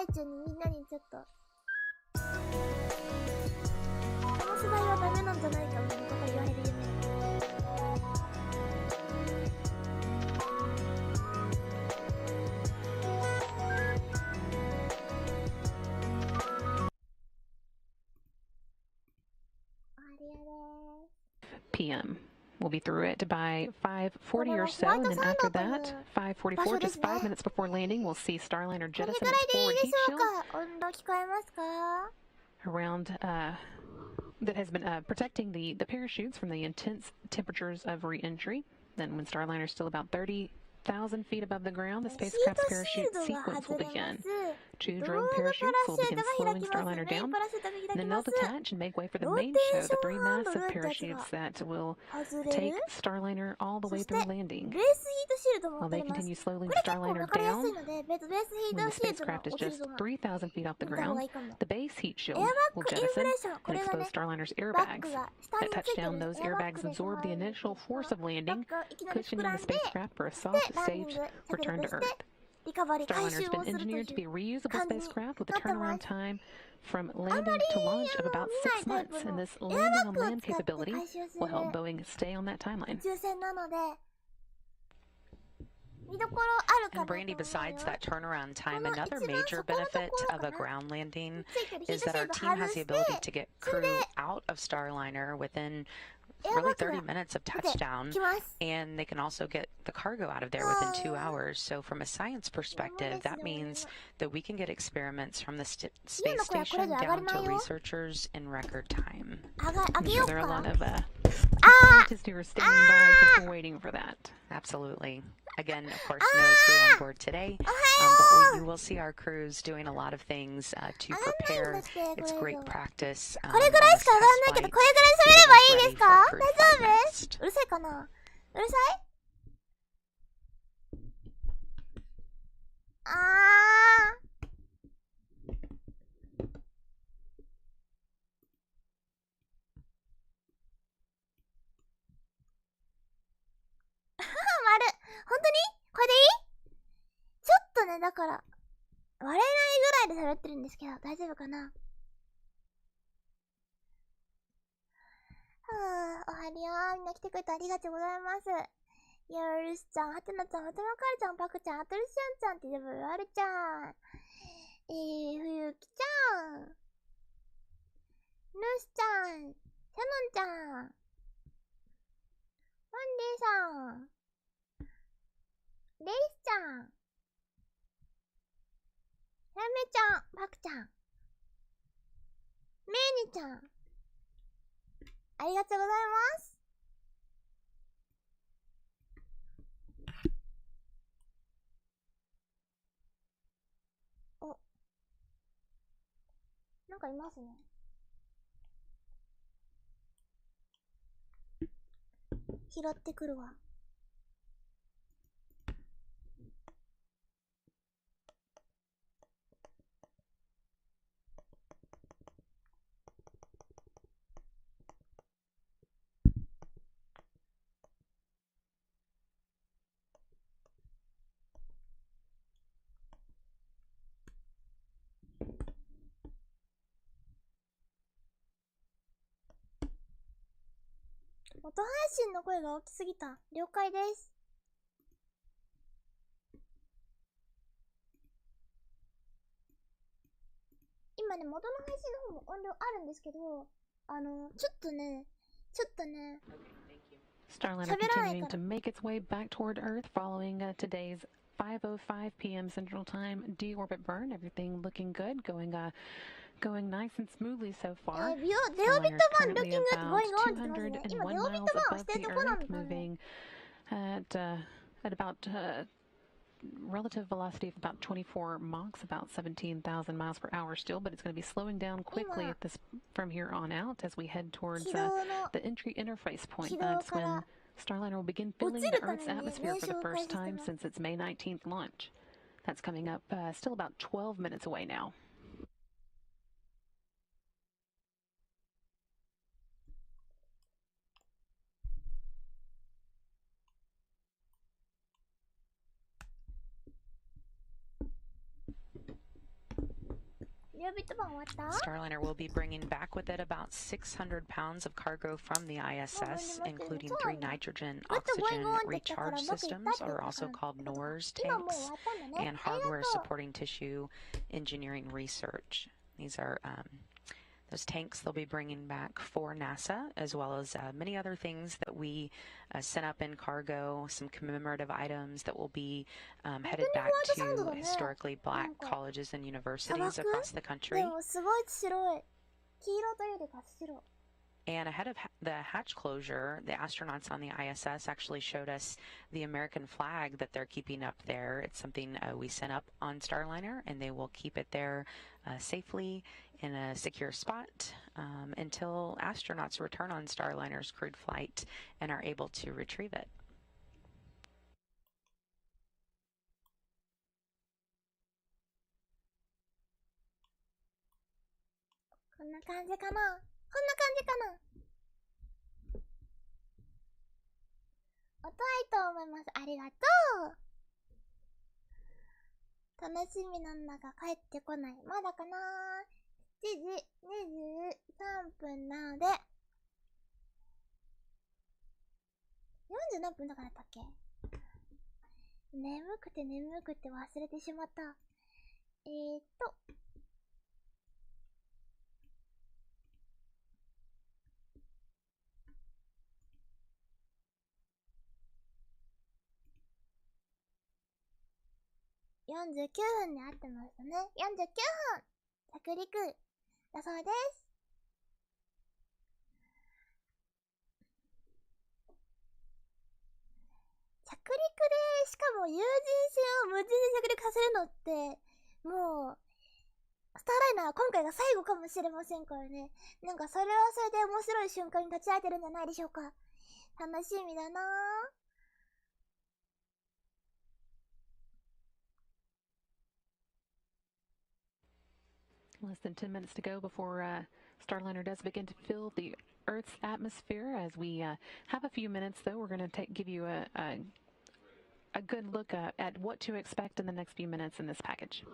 最中にみんなにちょっとこの世代はダメなんじゃないかみたいなこと言われる夢。p.m. We'll be through it by 5:40 or so, and then after that, 5:44, just 5 minutes before landing, we'll see Starliner jettison its forward heat shield around that has been protecting the parachutes from the intense temperatures of re-entry. Then when Starliner is still about 30,000 feet above the ground, the spacecraft's parachute sequence will begin. 2 drogue parachutes will begin slowing Starliner down, and then they'll detach and make way for the main show, the 3 massive parachutes that will take Starliner all the way through landing. While they continue slowly Starliner down, when the spacecraft is just 3,000 feet off the ground, the base heat shield will jettison and expose Starliner's airbags. At touchdown, those airbags absorb the initial force of landing, cushioning the spacecraft for a soft, safe return to Earth. Starliner has been engineered to be a reusable spacecraft with a turnaround time from landing to launch of about 6 months, and this landing on land capability will help Boeing stay on that timeline. And Brandy, besides that turnaround time, another major benefit of a ground landing is that our team has the ability to get crew out of Starliner within really 30 minutes of touchdown, and they can also get the cargo out of there within 2 hours. So from a science perspective, that means that we can get experiments from the space station down to researchers in record time. I'm sure there are a lot of scientists who are standing by just waiting for that. Absolutely. Again, of course, no crew on board today, but you will see our crews doing a lot of things to prepare. It's great practice. これぐらいしか上がんないけど、これぐらい喋ればいいですか？大丈夫？うるさいかな？うるさい？丸。本当に？これでいい？ちょっとね、だから、割れないぐらいで喋ってるんですけど、大丈夫かな？おはりよー。みんな来てくれてありがとうございます。ヨルスちゃん、はてなちゃん、はてなかるちゃん、パクちゃん、アトルシアンちゃん、ティブルアルちゃん、ふゆきちゃん、ヌスちゃん、シャノンちゃん、マンディさん、レイスちゃん、ラメちゃん、パクちゃん、メイニちゃん、ありがとうございます。お、なんかいますね。拾ってくるわ。音配信の声が大きすぎた。了解です。今ね、元の配信の方も音量あるんですけど、ちょっとね、Starliner continuing to make its way back toward Earth following today's 5:05 p.m. Central Time deorbit burn. Everything looking good, going nice and smoothly so far. Deorbit burn looking good, going on って言ってますね。今、デオビットバーンをしてるところなんですかね。Moving at about relative velocity of about 24 Machs, about 17,000 miles per hour still, but it's going to be slowing down quickly at this from here on out as we head towards the entry interface point. That's when Starliner will begin filling the Earth's atmosphere for the first time since its May 19th launch. That's coming up still about 12 minutes away now. Starliner will be bringing back with it about 600 pounds of cargo from the ISS, including 3 nitrogen oxygen recharge systems, or also called NORS tanks, and hardware supporting tissue engineering research. These are those tanks they'll be bringing back for NASA, as well as many other things that we sent up in cargo, some commemorative items that will be headed back to historically black colleges and universities across the country. And ahead of the hatch closure, the astronauts on the ISS actually showed us the American flag that they're keeping up there. It's something we sent up on Starliner, and they will keep it there safely in a secure spot until astronauts return on Starliner's crewed flight and are able to retrieve it. こんな感じかな。こんな感じかな。音はいいと思います。ありがとう。楽しみなんだが帰ってこない。まだかな。7時23分なので、40何分だからだったっけ。眠くて忘れてしまった。49分で合ってましたね。49分着陸だそうです。着陸でしかも有人船を無人で着陸させるのってもうスターライナーは今回が最後かもしれませんからね。なんかそれはそれで面白い瞬間に立ち会えてるんじゃないでしょうか。楽しみだなぁ。Less than 10 minutes to go before Starliner does begin to fill the Earth's atmosphere. As we have a few minutes, though, we're going to give you a good look at what to expect in the next few minutes in this package.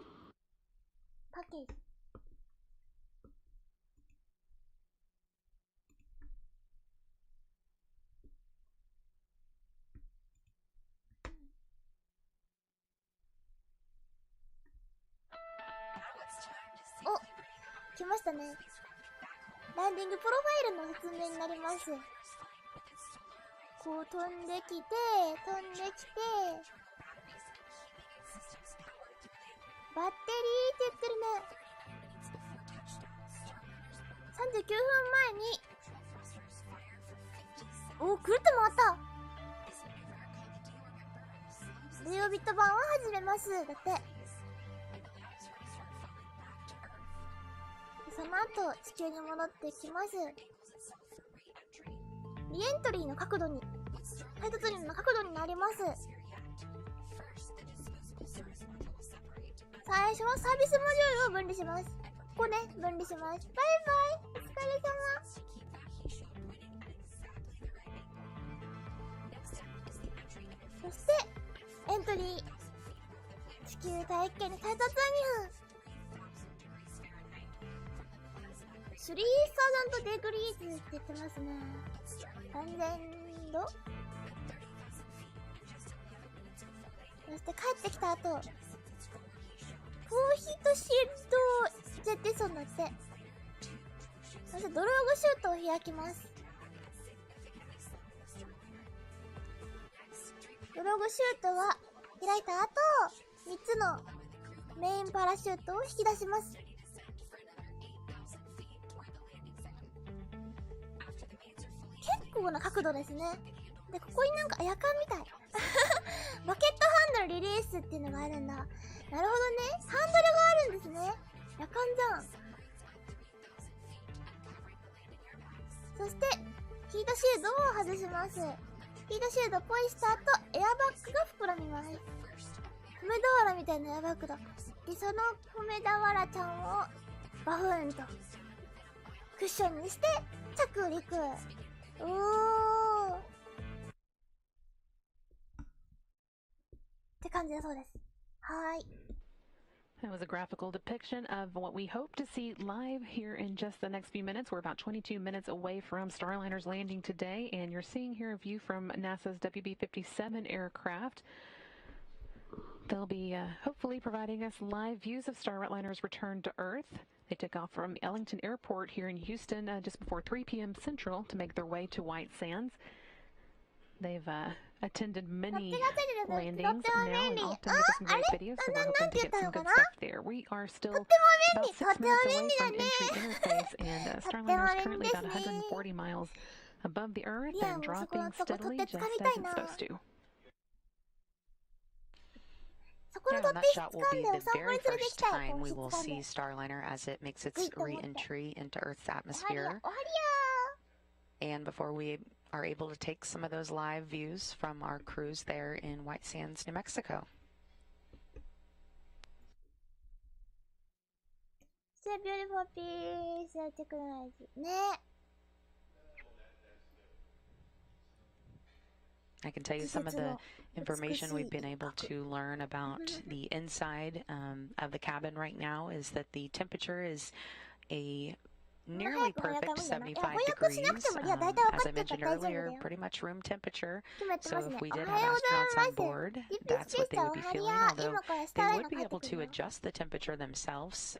Package. Oh! 来ましたね。ランディングプロファイルの説明になります。こう飛んできて、バッテリーって言ってるね。39分前に、お、くるっと回った。レオビット版を始めます。だって。その後、地球に戻ってきます。リエントリーの角度に、配達員の角度になります。最初はサービスモジュールを分離します。ここね、分離します。バイバイ、お疲れ様。そして、エントリー。地球大気圏に配達は2分。3000デグリーズって言ってますね。3000度？そして帰ってきた後、フォーヒートシールドジェッティソンだって。そしてドローゴシュートを開きます。ドローゴシュートは開いた後、3つのメインパラシュートを引き出します。結構な角度ですね。で、ここになんか夜間みたい。バケットハンドルリリースっていうのがあるんだ。なるほどね。ハンドルがあるんですね。夜間じゃん。そして、ヒートシールドを外します。ヒートシールドをポイした後、エアバッグが膨らみます。コメダワラみたいなエアバッグだ。で、そのコメダワラちゃんをバフンとクッションにして着陸。おーって感じだそうです。はーい。That was a graphical depiction of what we hope to see live here in just the next few minutes. We're about 22 minutes away from Starliner's landing today, and you're seeing here a view from NASA's WB-57 aircraft. They'll be hopefully providing us live views of Starliner's return to Earth. They took off from Ellington Airport here in Houston just before 3 p.m. Central to make their way to White Sands. They've attended many landings now and often give us some great videos, so we're hoping to get some good stuff there. We are still about 6 minutes away from entry interface, and Starliner is currently about 140 miles above the Earth and dropping steadily just as it's supposed to. Yeah, and that shot will be the very first time we will see Starliner as it makes its re-entry into Earth's atmosphere. And before we are able to take some of those live views from our cruise there in White Sands, New Mexico. It's a beautiful piece of technology. I can tell you some of the information we've been able to learn about the inside of the cabin right now is that the temperature is a nearly perfect 75 degrees. As I mentioned earlier, pretty much room temperature. So if we did have astronauts on board, that's what they would be feeling, although they would be able to adjust the temperature themselves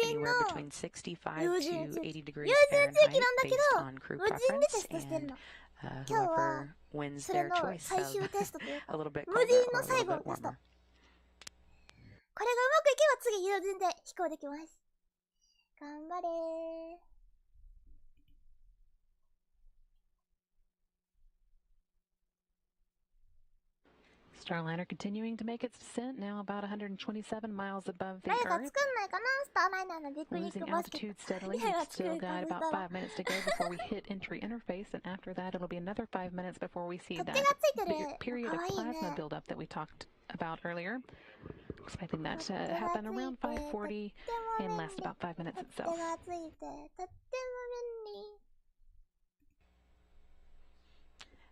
anywhere between 65 to 80 degrees Fahrenheit based on crew preference and whoever wins their choice of a little bit colder or a little bit warmer. これがうまくいけば次有人で飛行できます。頑張れー。Starliner continuing to make its descent, now about 127 miles above the Earth. 誰か作んないかな、スターライナーの着陸 Losing バスケッ altitude ト。 steadily. We've still got about 5 minutes to go before we hit entry interface, and after that it'll be another 5 minutes before we see that period of plasma buildup that we talked about earlier. Expecting that to happen around 5:40 and last about 5 minutes itself. 取っ手がついてとっても便利。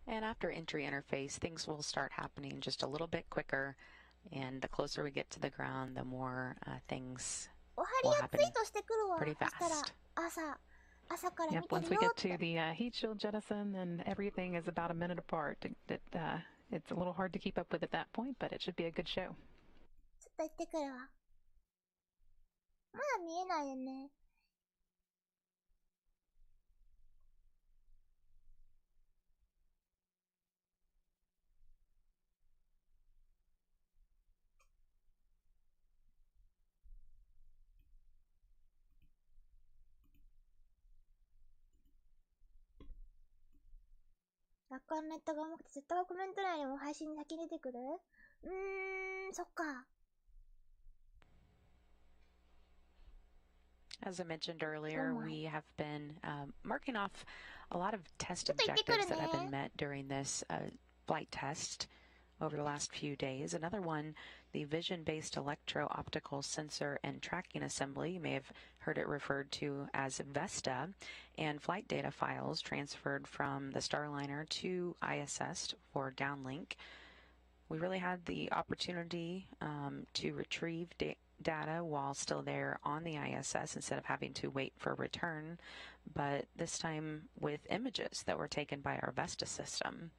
And after entry interface, things will start happening just a little bit quicker. And the closer we get to the ground, the more things will happen pretty fast. Yep, once we get to the heat shield jettison, then everything is about a minute apart. It's a little hard to keep up with at that point, but it should be a good show. ちょっと行ってくるわ。まだ見えないよね。楽観ネットが重くて絶対コメント欄にも配信に先に出てくる？そっか。 As I mentioned earlier, we have been marking off a lot of test objectives that have been met during this flight test over the last few days. Another one, the vision-based electro-optical sensor and tracking assembly. You may have heard it referred to as VESTA, and flight data files transferred from the Starliner to ISS for downlink. We really had the opportunity to retrieve data while still there on the ISS instead of having to wait for return, but this time with images that were taken by our VESTA system.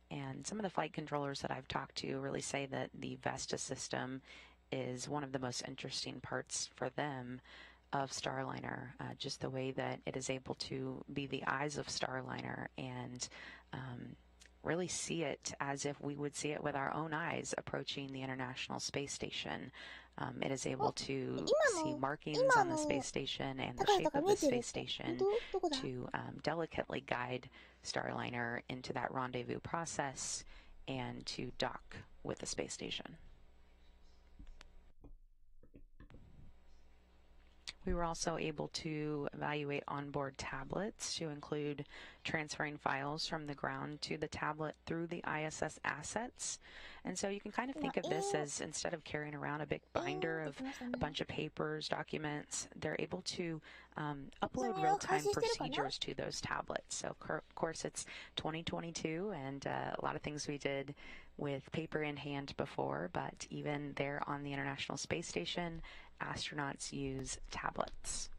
And some of the flight controllers that I've talked to really say that the VESTA system is one of the most interesting parts for them of Starliner, just the way that it is able to be the eyes of Starliner and really see it as if we would see it with our own eyes approaching the International Space Station. It is able to see markings on the space station and the shape of the space station to delicately guide Starliner into that rendezvous process and to dock with the space station. We were also able to evaluate onboard tablets to include transferring files from the ground to the tablet through the ISS assets. And so you can kind of think of this as, instead of carrying around a big binder of a bunch of papers, documents, they're able to upload real-time procedures to those tablets. So of course it's 2022 and a lot of things we did with paper in hand before, but even there on the International Space Station, astronauts use tablets.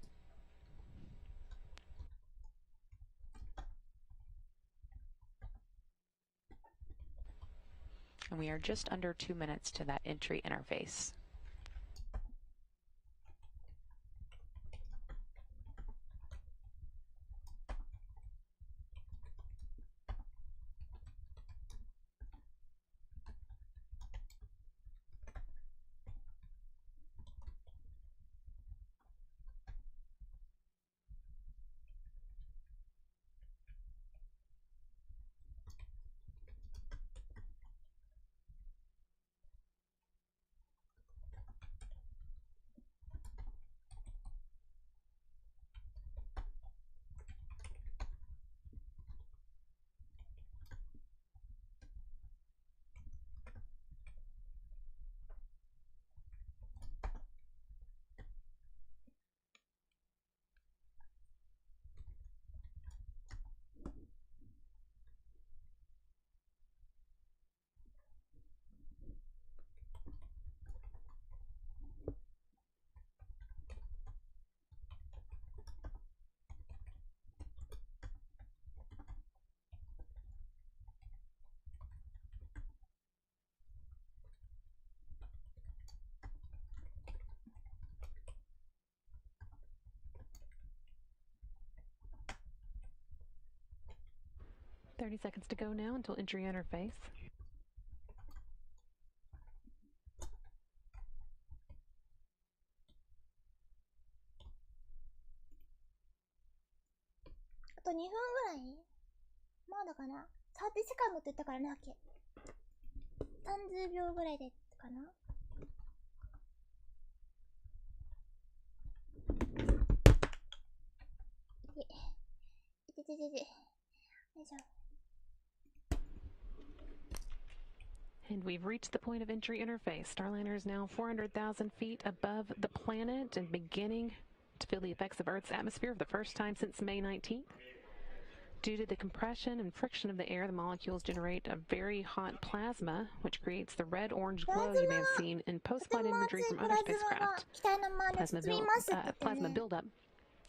And we are just under 2 minutes to that entry interface. "30 seconds to go now until entry interface."あと2分ぐらいまだかな。30セカンドって言ったからね、はっけ。30秒ぐらいでかな。いて。よいしょ。And we've reached the point of entry interface. Starliner is now 400,000 feet above the planet and beginning to feel the effects of Earth's atmosphere for the first time since May 19th. Due to the compression and friction of the air, the molecules generate a very hot plasma, which creates the red-orange glow you may have seen in post-flight imagery from other spacecraft. Plasma buildup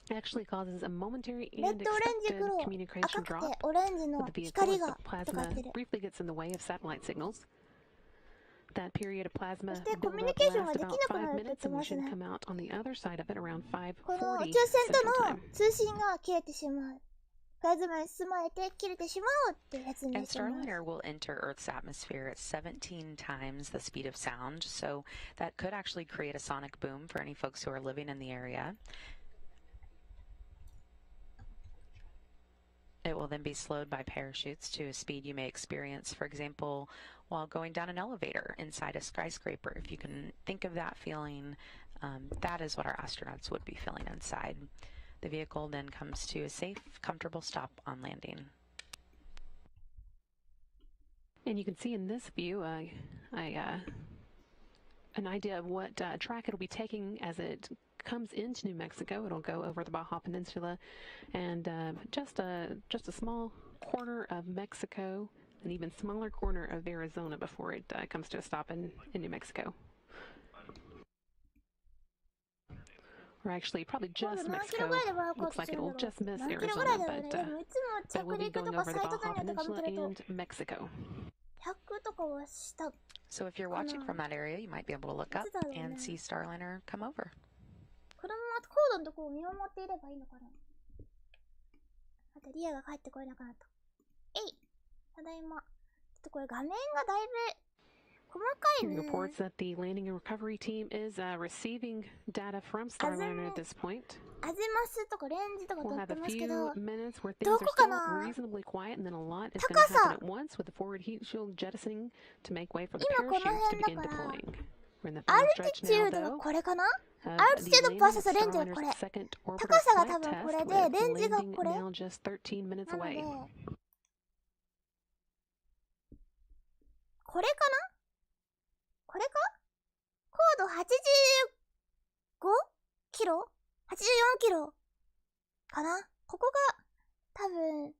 actually causes a momentary and expected communication drop with the vehicle as the plasma briefly gets in the way of satellite signals. That period of plasma buildup lasts about 5 minutes, and we should come out on the other side of it around 5:40 Central Time. 通信が切れてしまう。プラズマに包まれて切れてしまうってやつにな And ってます。Starliner will enter Earth's atmosphere at 17 times the speed of sound, so that could actually create a sonic boom for any folks who are living in the area. It will then be slowed by parachutes to a speed you may experience, for example, while going down an elevator inside a skyscraper. If you can think of that feeling, that is what our astronauts would be feeling inside. The vehicle then comes to a safe, comfortable stop on landing. And you can see in this view an idea of what track it'll be taking as it comes into New Mexico. It'll go over the Baja Peninsula and just a small corner of Mexico, an even smaller corner of Arizona before it comes to a stop in New Mexico. Or actually, probably just Mexico. Looks like it'll just miss Arizona, but we'll be going over the Baja Peninsula and Mexico. 100とかはした。 So if you're watching from that area, you might be able to look up and see Starliner come over. このままコードのところを見守っていればいいのかな。あとリアが帰ってこれなくなった。えい、ただいま。ちょっとこれ画面がだいぶ細かいね。Reports that the landing and recovery team is receiving data from Starliner at this point. アゼマスとかレンジとか We'll 撮っ have て a ますけ few ど、 minutes where things ど are こか still な？ reasonably quiet, and then a lot is going to happen at once with the forward heat shield jettisoning to make way for the 今この parachutes to 辺 begin だから、 deploying. We're in the ア final ル stretch ティチュ now, ードが though. これかな？ The アルティチュード landing vs of レンジがこ Starliner's れ。 second 高 orbital さが flight 多分 test これ with で、レンジが landing これ。 now just 13 minutes なので、 away. これかな？これか？高度85キロ ?84 キロかな？ここが多分、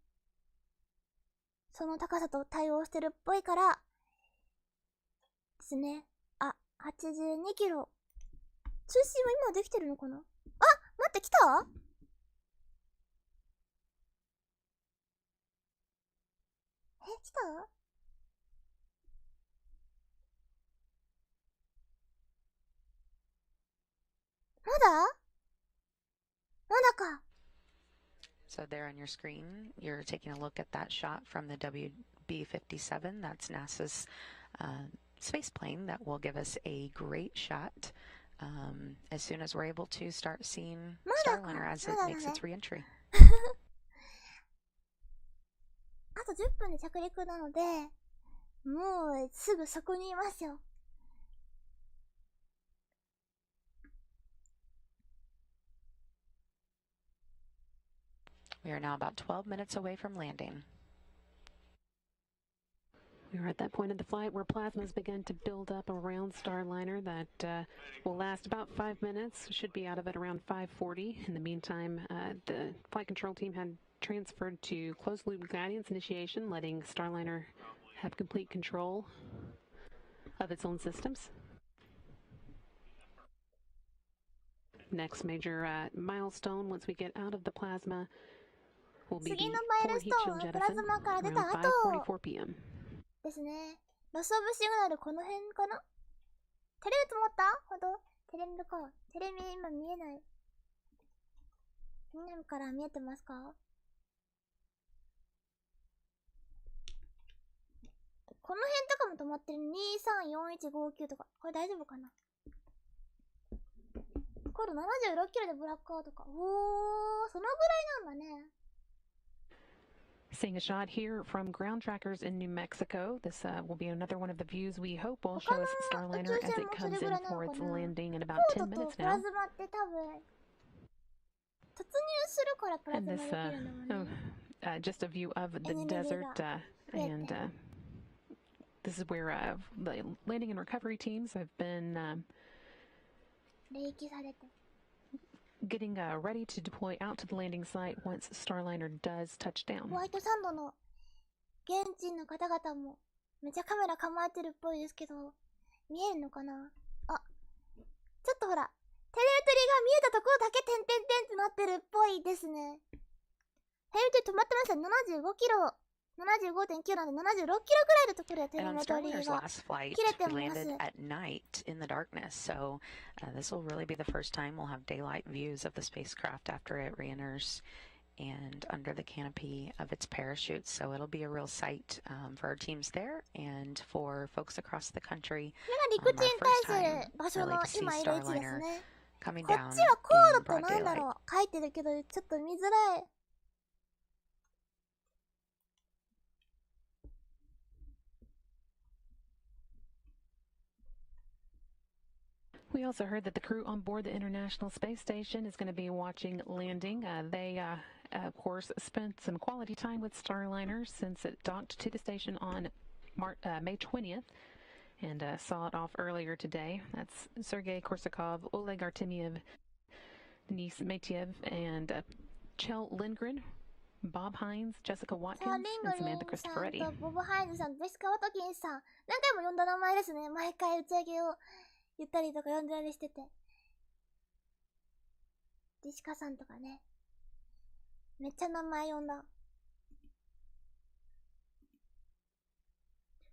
その高さと対応してるっぽいから、ですね。あ、82キロ。通信は今できてるのかな？あ、待って、来た？来た？まだか。 So there on your screen, you're taking a look at that shot from the WB-57. That's NASA's space plane that will give us a great shot as soon as we're able to start seeing Starliner as it makes its re-entry. あと10分で着陸なので、もうすぐそこにいますよ。We are now about 12 minutes away from landing. We are at that point of the flight where plasmas begin to build up around Starliner. That will last about 5 minutes. Should be out of it around 5:40. In the meantime, the flight control team had transferred to closed-loop guidance initiation, letting Starliner have complete control of its own systems. Next major milestone, once we get out of the plasma, will be the 次のマイル forward ス heat トー shield ンはプラズ jettison マから出 around た後 5:44 p.m. ですね。ロスオブシグナルこの辺かな？テレビ止まった？ほどテレビか。テレビ今見えない。みんなから見えてますか？この辺とかも止まってる。234159とか。これ大丈夫かな？高度76キロでブラックアウトか。おー、そのぐらいなんだね。Seeing a shot here from ground trackers in New Mexico. This will be another one of the views we hope will show us Starliner as it comes in for its landing in about 10 minutes プラ now. ズマって多分突入するからプラ And ズマ this, できるんだもんね。just a view of the desert, and this is where the landing and recovery teams have been 冷気されて。getting ready to deploy out to the landing site once Starliner does touch down. ホワイトサンドの現地の方々もめっちゃカメラ構えてるっぽいですけど、見えるのかな？あ、ちょっとほら、テレビ取りが見えたところだけ点々点ってなってるっぽいですね。テレビ取り止まってました。75キロ。75.9 なんで76キロぐらいのところでテレ And on ビ取り Starliner's が last flight, 切れて we ます。 landed at night in the darkness. So this will really be the first time we'll have daylight views of the spacecraft after it re-enters and under the canopy of its parachutes. So it'll be a real sight for our teams there and for folks across the country. これが陸地に対する場所の今いる位置ですね。 coming こっ down ちは高度 in って broad なんだ daylight. ろう？書いてるけどちょっと見づらい。We also heard that the crew on board the International Space Station is going to be watching landing. They, of course, spent some quality time with Starliner since it docked to the station on May 20th and saw it off earlier today. That's Sergei Korsakov, Oleg Artemyev, Denise Matyev, and Chell Lindgren, Bob Hines, Jessica さあ、 Watkins, リング and リ Samantha ンさん Cristoforetti. とボブ・ハイズさん、ジェシカ・ワトキンスさん、何回も呼んだ名前ですね。毎回打ち上げを言ったりとか呼んだりしてて。ジェシカさんとかね。めっちゃ名前呼んだ。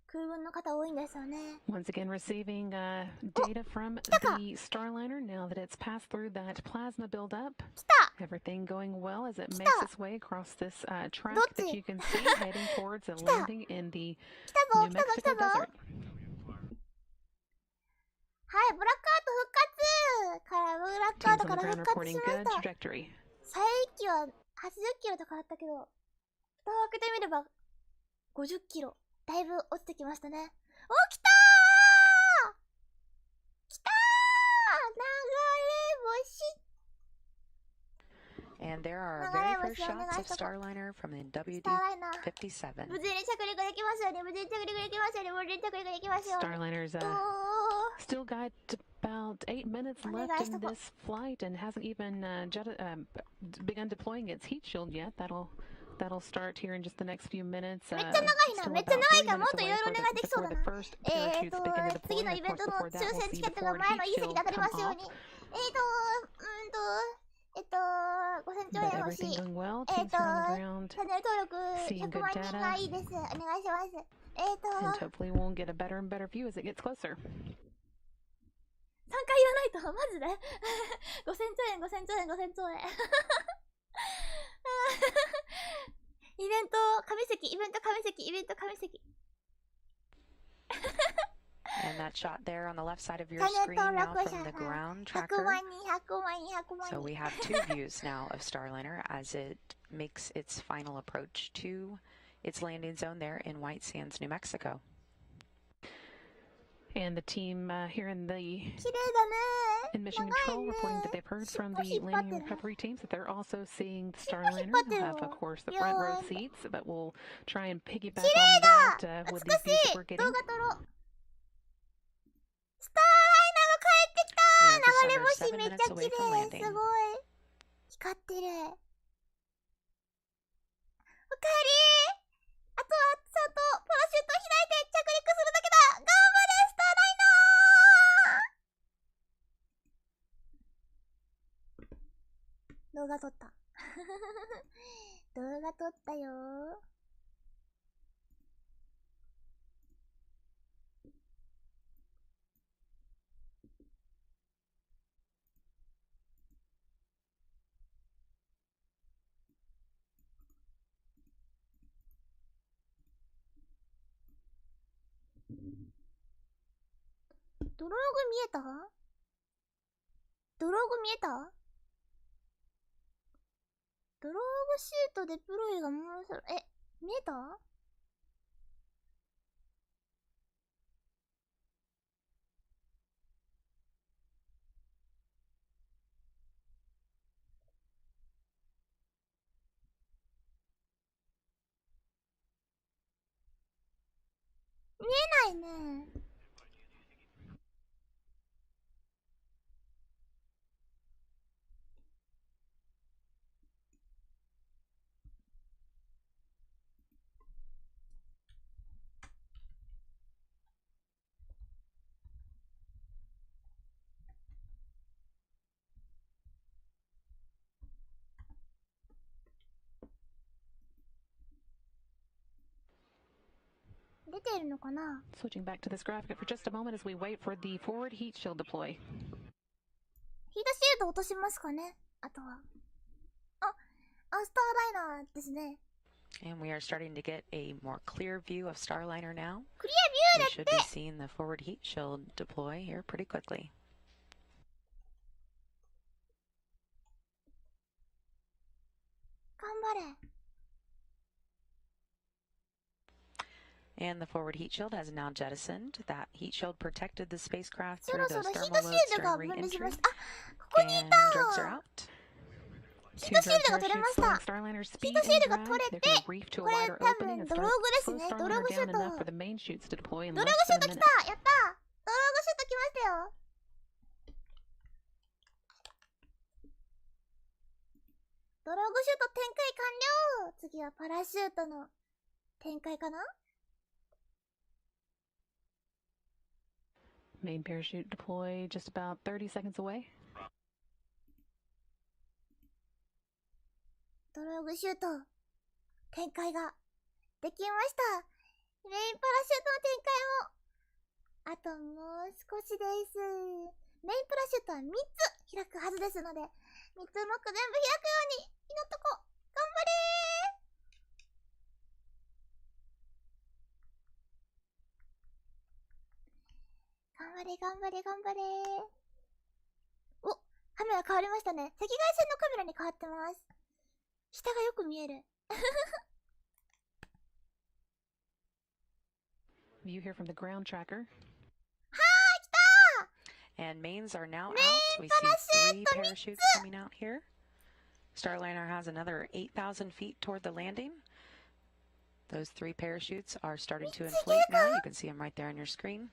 空軍の方多いんですよね。 Once again, receiving data from the Starliner now that it's passed through that plasma buildup. 来た！ Everything going well as it makes its way across this track that you can see heading towards a landing in the 来たぞ New 来たぞ来た Mexico ぞ desert. はい、ブラックアウト復活からブラックアウ Teams ト on か the ら ground 復活 reporting しまし good た。 trajectory. 最域は80キロとかあったけど、蓋を開けてみれば50キロ。だいぶ落ちてきましたね。お、来た And there are our very first shots of Starliner from the WD-57. Starliner's still got about 8 minutes left in this flight and hasn't even begun deploying its heat shield yet. That'll start here in just the next few minutes. Still about 3 minutes away before the first parachutes begin to deploy. And of course, before that, we'll see the forward heat shield come off. But everything going well. Teams here on the ground seeing good data. And hopefully we'll get a better and better view as it gets closer. 3回言わないとマジで5000兆円5000兆円5000兆円イベント紙席イベント紙席イベント紙席 And that shot there on the left side of your screen now from the ground tracker. So we have two views now of Starliner as it makes its final approach to its landing zone there in White Sands, New Mexico. And the team here in Mission Control reporting that they've heard from the landing and recovery teams that they're also seeing the Starliner. Have, of course, the front row seats, but we'll try and piggyback on that with these views that we're getting. スターライナーが帰ってきた。流れ星めっちゃ綺麗。すごい光ってる。おかえり。あとはちゃんとパラシュート開いて着陸するだけだ。頑張れスターライナー。動画撮った動画撮ったよー。ドローグ見えた？ドローグ見えた？ドローグシュートでプロイがもうそろ、見えた？見えないね。出てるのかな？ Switching back to this graphic for just a moment as we wait for the forward heat shield deploy. ヒートシールド落としますかね？あとは。スターライナーですね。And we are starting to get a more clear view of Starliner now. クリアビューだって。 We should be seeing the forward heat shield deploy here pretty quickly. 頑張れ。And the forward heat shield has now jettisoned. That heat shield protected the spacecraft through those thermal loads during re-entry. And drugs are out. ヒートシールドが取れました。ヒートシールドが取れて、これ多分ドローグですね。ドローグシュート。ドローグシュート来た。やったー。ドローグシュート来ましたよ。ドローグシュート展開完了。次はパラシュートの展開かな？ Main parachute deploy just about 30 seconds away. ドローグシュート展開ができました。メインパラシュートの展開もあともう少しです。メインパラシュートは3つ開くはずですので、3つうまく全部開くように祈っとこう。頑張れー。頑張れ頑張れ頑張れー。お、カメラ変わりましたね。赤外線のカメラに変わってます。下がよく見える。View here from the ground tracker. はーい、来たー。 And mains are now out. We see 3 parachutes coming out here. Starliner has another 8,000 feet toward the landing. Those 3 parachutes are starting to inflate now. You can see them right there on your screen.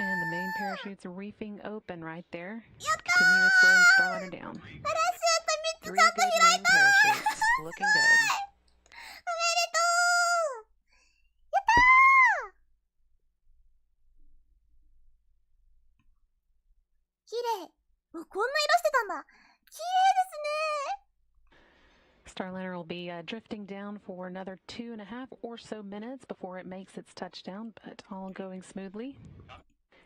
And the main parachute's reefing open right there. Continuing slowing Starliner down. 3 good main parachutes. Looking good. 綺麗。こんな色してたんだ。綺麗ですね。Starliner will be drifting down for another 2.5 or so minutes before it makes its touchdown, but all going smoothly.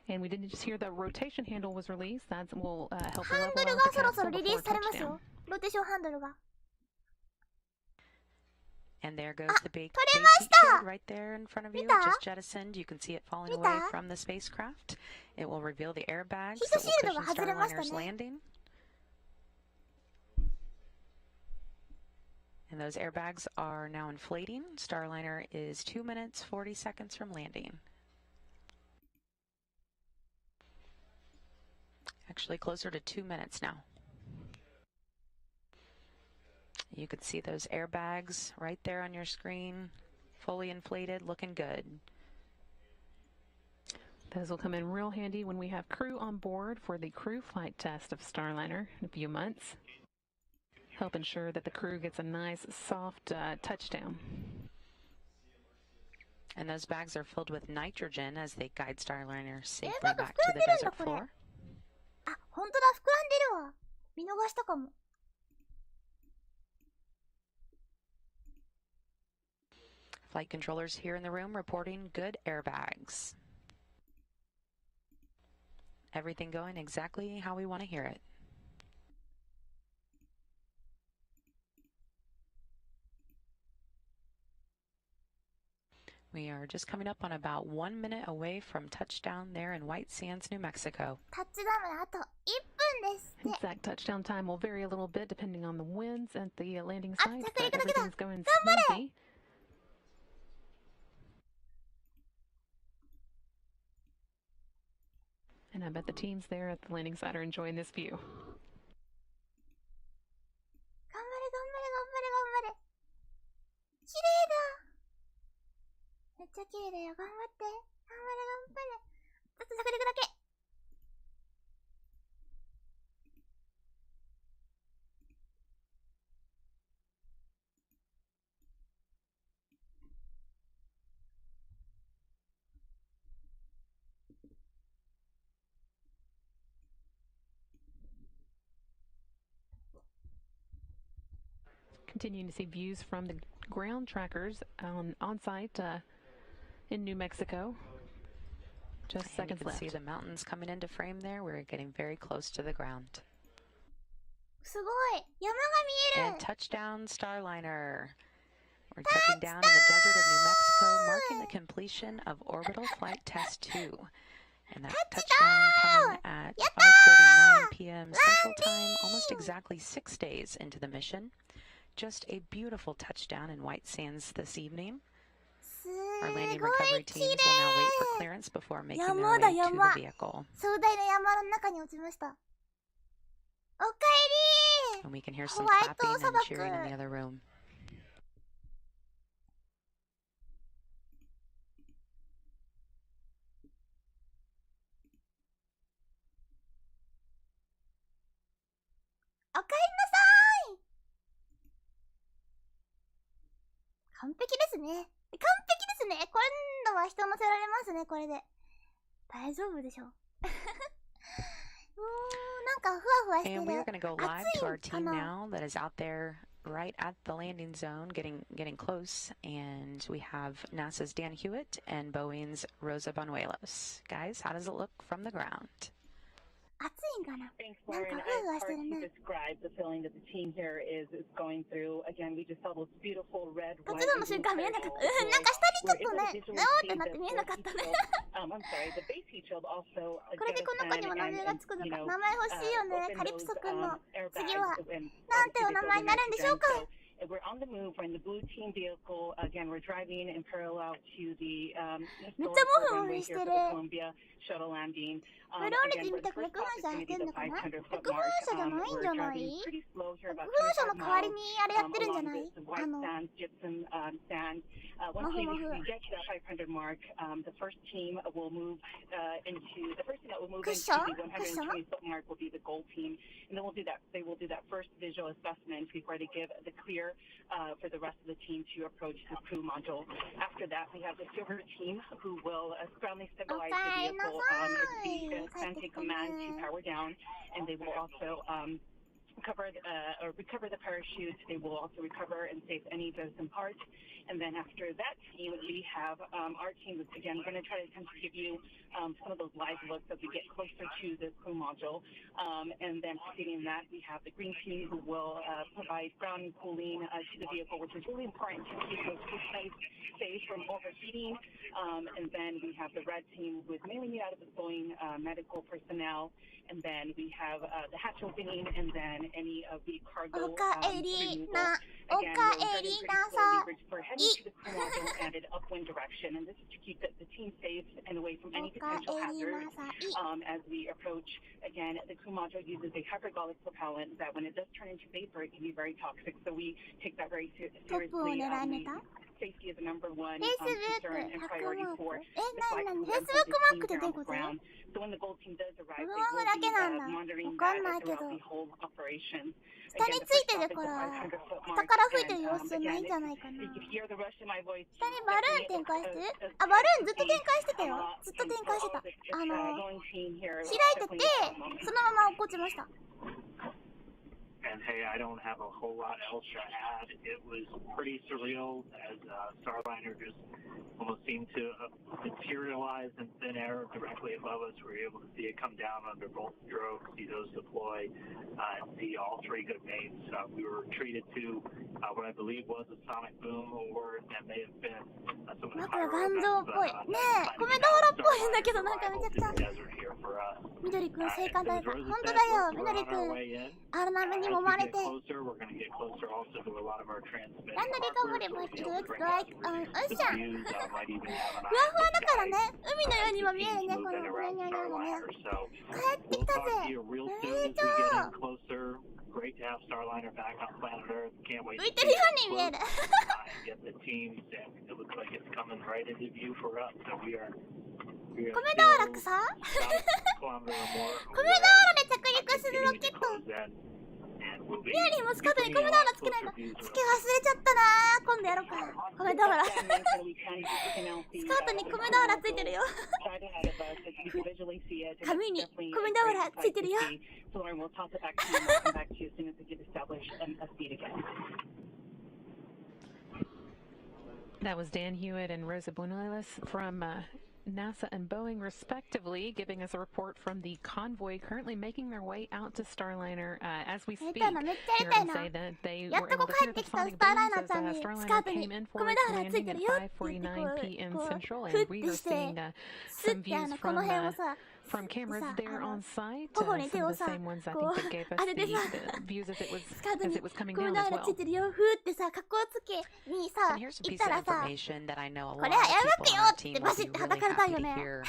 And we didn't just hear the rotation handle was released. That will help level out the capsule before touchdown. ローテーションハンドルが。And there goes the big heat shield right there in front of you, just jettisoned. You can see it falling away from the spacecraft. It will reveal the airbags that will cushion Starliner's landing. And those airbags are now inflating. Starliner is 2 minutes, 40 seconds from landing. Actually closer to 2 minutes now. You can see those airbags right there on your screen, fully inflated, looking good. Those will come in real handy when we have crew on board for the crew flight test of Starliner in a few months. Help ensure that the crew gets a nice, soft touchdown. And those bags are filled with nitrogen as they guide Starliner safely back to the desert floor. あ、本当だ、膨らんでるわ。見逃したかも。Flight controllers here in the room reporting good airbags. Everything going exactly how we want to hear it. We are just coming up on about 1 minute away from touchdown there in White Sands, New Mexico. タッチダウンまであと1分ですって。 Exact touchdown time will vary a little bit depending on the winds at the landing あ、 site, 着 but 陸だけだ。 everything's going 頑張れ。 smoothly. And I bet the teams there at the landing site are enjoying this view. 頑張れ頑張れ頑張れ頑張れ。綺麗だ。めっちゃ綺麗だよ。頑張って。頑張れ頑張れ。あと着陸だけ。Continuing to see views from the ground trackers on site in New Mexico. Just seconds left. You can see left. the mountains coming into frame there. We're getting very close to the ground. すごい。山が見える。 And touchdown Starliner. We're touching down in the desert of New Mexico, marking the completion of Orbital Flight Test 2. And that touchdown coming at 5:49 p.m. Central Time, almost exactly 6 days into the mission. Just a beautiful touchdown in White Sands this evening. Our landing recovery teams will now wait for clearance before making their way to the vehicle. 壮大な山の中に落ちました。おかえりー。 And we can hear some clapping and cheering in the other room. おかえりなさーい。完璧ですね。完璧ですね。今度は人乗せられますね、これで。大丈夫でしょう。なんかふわふわしてる。 And we are going to go live to our 暑いか team な。 now that is out there right at the landing zone, getting close. And we have NASA's Dan Hewitt and Boeing's Rosa Banuelos. Guys, how does it look from the ground? 暑いんかな。 Thanks, なんか Lauren. ふわふわ It's してる hard to ね。 describe the feeling that the team here is going through. Again, we just saw those beautiful red, 活 white, 動の瞬間見えなかった。なんか下にちょっとね、なおってなって見えなかったね。 I'm sorry, the base heat shield also これでこの中にも名前がつくのか。名前欲しいよね。カリプソくんの次は。なんてお名前になるんでしょうか。 It we're on the move. We're in the blue team vehicle. Again, we're driving in parallel to the historical runway here for the Columbia shuttle landing. Again, we're the first stop is going to be the 500-foot mark. We're driving pretty slow here, about 25 miles along this white sand, gypsum sand. Once we get to that 500 mark, the first team will move into the first team that will move into the 120-foot mark will be the gold team, and then they will do that first visual assessment before they give the clear for the rest of the team to approach the crew module. After that, we have the silver team who will groundly stabilize the vehicle and take command to power down, and they will also recover the parachutes. They will also recover and save any frozen parts. And then after that team, we have our team. Again, we're going to try to attempt to give you some of those live looks as we get closer to the crew module. And then preceding that, we have the green team who will provide ground and cooling to the vehicle, which is really important to keep those crew safe from overheating. And then we have the red team who is mainly made out of the Boeing medical personnel. And then we have the hatch opening, and then any of the cargo removal. Again, we're pretty slowly for heading to the crew module and an upwind direction. And this is to keep the team safe and away from any potential hazards. As we approach, again, the crew module uses a hypergolic propellant that when it does turn into vapor, it can be very toxic. So we take that very seriously. Safety is the number one concern and priority for the flight crew and for the team here on the ground. So when the gold team does arrive, they will be monitoring that throughout the whole operation. 下についてるから下から吹いてる様子ないんじゃないかな。下にバルーン展開してる？あ、バルーンずっと展開してたよ。ずっと展開してた。開いててそのまま落っこちました。And hey, I don't have a whole lot else to add. It was pretty surreal as Starliner just almost seemed to materialize in thin air directly above us. We were able to see it come down under both strokes, see those deploy, and see all three good mates. We were treated to what I believe was a sonic boom award that may have been some of the higher events, but ねえ、コメダオラっぽいんだけどなんかめちゃくちゃみどりくん正解だよ。本当だよ、みどりくん。荒波に揉まれて。ランドリカブリもいる。like ocean。ふわふわだからね、海のようにも見えるね、このニャニャニャがね。帰ってきたぜ。Great to have Starliner back on planet Earth. Can't wait to get the teams, and it looks like it's coming right into view for us. So we are コメダオラさコメダオラで着陸するロケット。ミアリーもスカートにコメダオラつけないの。つけ忘れちゃったなー。今度やろうか。コメダオラスカートにコメダオラついてるよ。髪にコメダオラついてるよ。That was Dan Hewitt and Rosa Buñuelos from NASA and Boeing, respectively, giving us a report from the convoy currently making their way out to Starliner as we speak. Here to say that they were able to hear the sonic booms as Starliner came in for its landing at 5:49 p.m. Central, and we are seeing some views from cameras there on site, some of the same ones I think that gave us the views as it was coming down as well. And here's a piece of information that I know a lot of people on our team will be really happy to hear.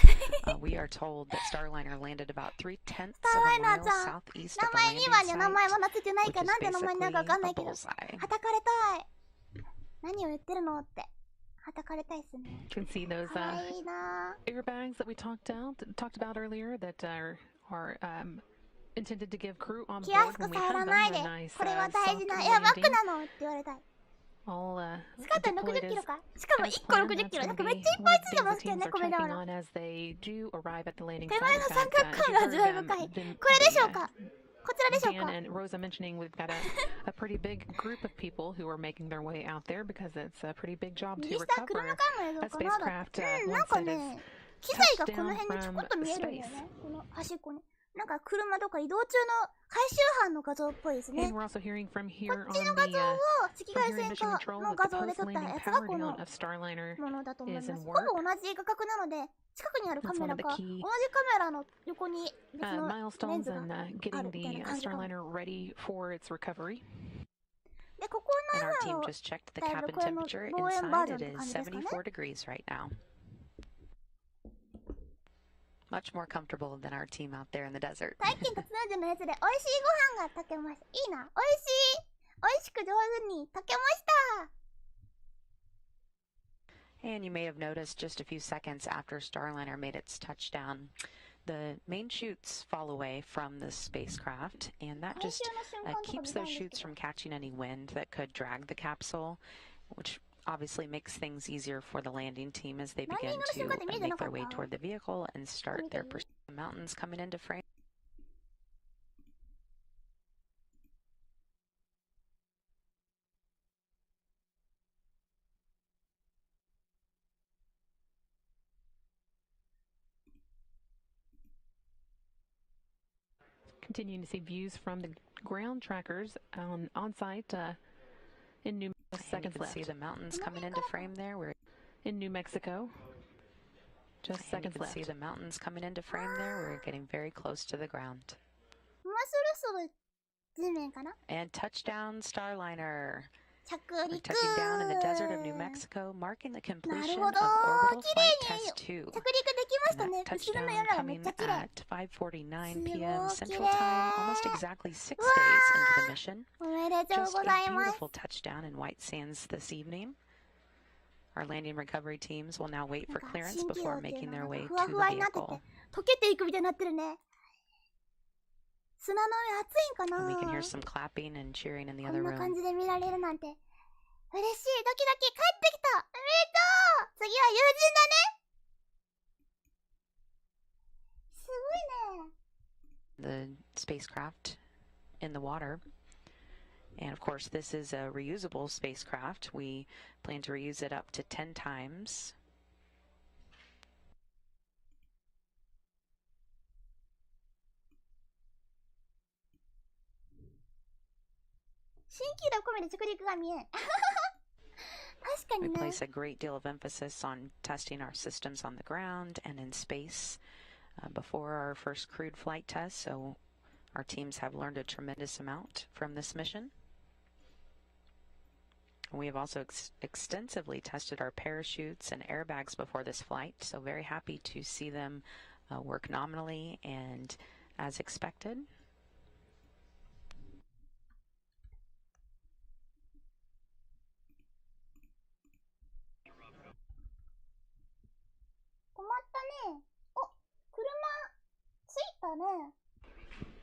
We are told that Starliner landed about 0.3 of a mile southeast of the landing site, which is basically a bullseye. はたかれたい。何を言ってるのって。はたかれたいっすね。You can see those airbags that we talked about earlier that are intended to give crew on 気安 board く when we 触 have ら them ないで。 a nice これは大 soft 事なエアバッグ landing. なのって言われたい。 All スカートに60キロか。しかも as 1個 planned, 60 that's キロ。なん going か to めっ be ちゃいっぱい what ついて the ますけど teams ね、 are コメダオ checking ラ。 on as they do arrive at the landing 手 site. 前 In の fact, 三角 you 感が heard 味わい深い。 これでしょうか。こちらでしょう Dan か。 and Rosa mentioning we've got a pretty big group of people who are making their way out there because it's a pretty big job 右 to 下車 recover 間の映 a 像かな。なん spacecraft か once it is ね、機材がこの辺にちょこっと見えるんだよね。この端っこに。なんか車とか移動中の回収班の画像っぽいですね。 And we're also hearing from こ here っち on の画像を the 赤外 from here 線 in mission 化 control の that 画 the 像で撮った post-landing やつが power こ down の of Starliner ものだと思いま is す。 in ほ work. ぼ同じ画角なので、近くにあるカ That's メ one ラ of the か、同じ key カメラの横に別のレン milestones ズが and ある getting みたい the な感じかも。 Starliner ready for its recovery. で、ここの And our team just checked the cabin temperature inside. It is 74 degrees right now. Much more comfortable than our team out there in the desert. 最近突然時のやつで美味しいご飯が炊けました。いいな。美味しく上手に炊けました。And you may have noticed just a few seconds after Starliner made its touchdown, the main chutes fall away from the spacecraft, and that just keeps those chutes from catching any wind that could drag the capsule, which obviously makes things easier for the landing team as they begin to make their way toward the vehicle and start their pursuit. The mountains coming into frame. Continuing to see views from the ground trackers on site in New Mexico. Seconds left. You can see the mountains coming into frame there. We're in New Mexico. Just seconds left. You can see the mountains coming into frame there. We're getting very close to the ground. And touchdown, Starliner. We're touching down in the desert of New Mexico, marking the completion of Orbital Flight Test 2. And that touchdown coming at 5:49 p.m. Central Time, almost exactly 6 days into the mission. Just a beautiful touchdown in White Sands this evening. Our landing recovery teams will now wait for clearance before making their way to the vehicle. And we can hear some clapping and cheering in the other room. 嬉しい、ドキドキ、帰ってきた、おめでとう、次は友人だね。すごいね。The spacecraft in the water. And of course, this is a reusable spacecraft. We plan to reuse it up to 10 times. 新規度込めて着陸が見えん。確かにね。We place a great deal of emphasis on testing our systems on the ground and in space before our first crewed flight test, so our teams have learned a tremendous amount from this mission. We have also extensively tested our parachutes and airbags before this flight, so very happy to see them work nominally and as expected. 止まったね。お、車着いたね。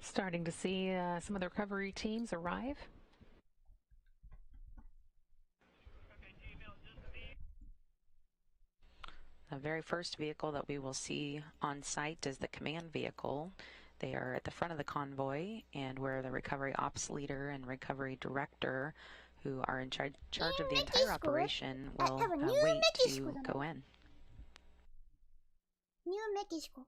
Starting to see some of the recovery teams arrive. The very first vehicle that we will see on site is the command vehicle. They are at the front of the convoy, and where the recovery ops leader and recovery director, who are in charge of the entire operation, will wait to go in. ニューメキシコ。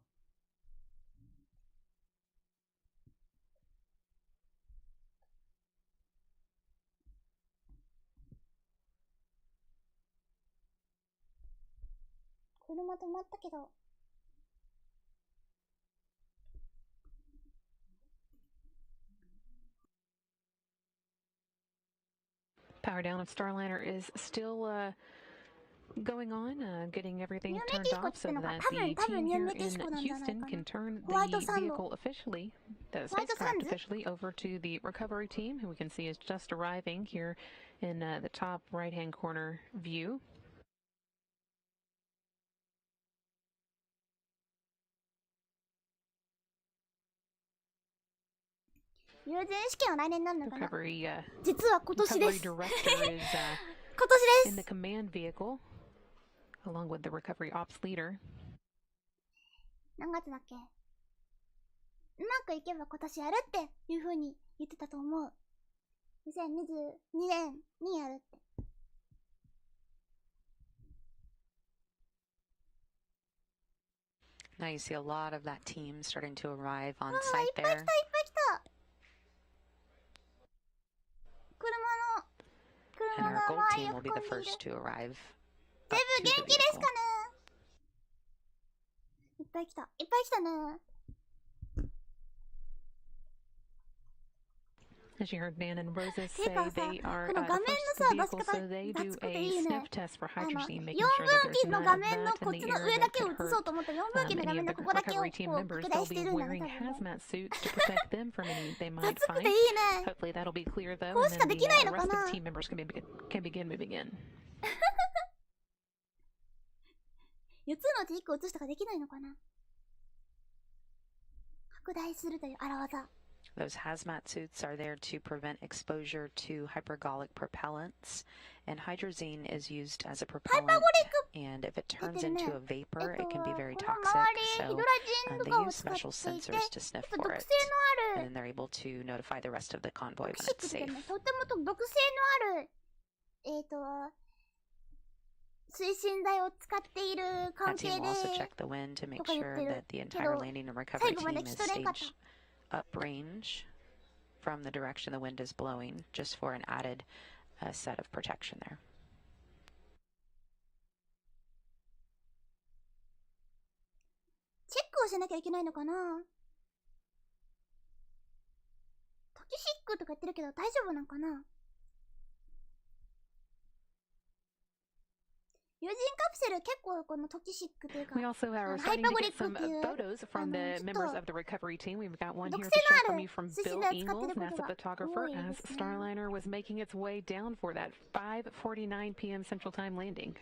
車止まったけど。Power down of Starliner is still going on, getting everything turned off so that the team here in Houston can turn the vehicle officially, the spacecraft officially, over to the recovery team, who we can see is just arriving here in the top right-hand corner view. 友人試験は来年になるのかな。 Recovery, 実は今年です。 recovery director is 今年です。 in the command vehicle, along with the recovery ops leader. 何月だっけ。うまくいけば今年やるっていう風に言ってたと思う。2022年にやるって。Now you see a lot of that team starting to arrive on いっ site ぱい来た、い there. っぱい来た。And 車 our が gold 前 team 横 will be に the いる。 first to arrive デ up ブ to the 元気ですか vehicle. ね。いっぱい来た、いっぱい来たね。As you heard Dan and Rosa て say, かさ、 they are この画面のさ、出し vehicle, 方、 so they 出 do すことい a いね。 sniff test for 4 hydrazine, 分 making sure that 岐 there's の none 画 of 面の that こ in っ the ちの air 上 that だけ could を映 hurt そうと思ったら4分岐の画 any 面 of の the ここだけを recovery team こう members. 拡 They'll 大して be るんだね、 wearing 多分ね。 hazmat suits to protect them from any they 雑 might くて find. いいね。 Hopefully that'll be clear though, こう and しか then で the きないのか rest of な。 the team members can begin moving in. 4つのうち1個映しとかできないのかな。拡大するという荒技。Those hazmat suits are there to prevent exposure to hypergolic propellants, and hydrazine is used as a propellant, and if it turns into a vapor, it can be very この toxic, 周り、ヒ so ドラジンと they かを use 使って special いて、 sensors to sniff 毒 for 性 it, のある and then they're able to notify the rest of the convoy ト when キシッ it's クって safe. ね、とても毒性のある、推進剤を使っている 関 That 係 team で、 will also check the wind to make とか言っ sure てる that the け entire ど、 landing and 最 recovery 後まで team 聞 is き取れんかった。 staged uprange from the direction the wind is blowing, just for an added set of protection there. チェックをしなきゃいけないのかな。トキシックとか言ってるけど大丈夫なんかな。有人カプセル結構このトキシックというか、 We also are ハイ starting パ to ゴリ get ック some っていう、 photos from the ちょっ members と of the recovery team. We've got one 毒 here 性 to の share あ from る you from 推進 Bill 剤を使ってい Eagles, ること NASA が photographer, 多いで as すね。 Starliner was making its way down for that 5:49 p.m. Central Time landing.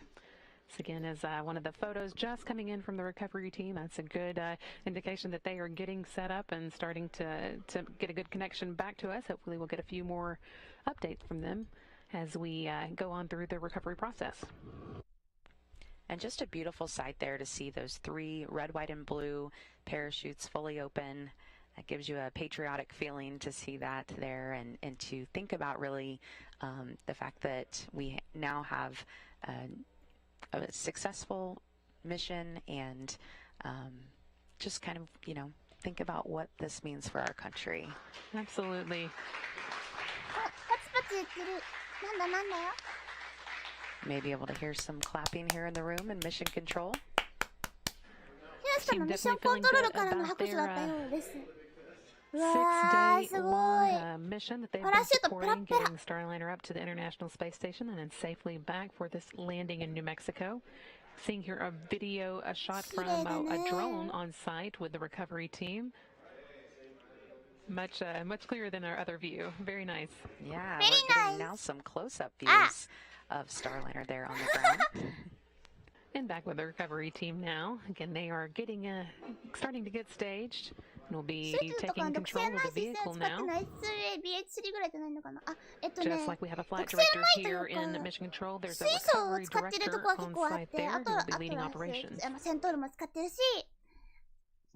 This again is one of the photos just coming in from the recovery team. That's a good indication that they are getting set up and starting to get a good connection back to us. Hopefully we'll get a few more updates from them as we go on through the recovery process. And just a beautiful sight there to see those 3 red, white, and blue parachutes fully open. That gives you a patriotic feeling to see that there, and to think about really the fact that we now have a successful mission, and just kind of, think about what this means for our country. Absolutely. パチパチ言ってる。なんだよ。 Maybe able to hear some clapping here in the room in mission control. ヒロシさんのミッションコントロールからの拍手だったようです。うわー、すごい。 6-day-long mission that they've been パラシュートペラ supporting, ペラ。 getting Starliner up to the International Space Station and then safely back for this landing in New Mexico. Seeing here a video, a shot from a drone on site with the recovery team. Much clearer than our other view. Very nice. Yeah, Very we're getting nice. now some close-up views of Starliner there on the ground. And back with the recovery team now. Again, they are getting starting to get staged. And we'll be スーツとか taking 毒 control 性 of ない the 推薦 vehicle を使って now. ない BH3 ぐらいじゃないのかな。あ、Just like we have a flight 毒性 director ないとい here う in か、 mission control, there's a 水素を recovery 使ってると director こは結 on 構あっ site て、there あ who と will は be leading operations. セントールも使ってるし、そ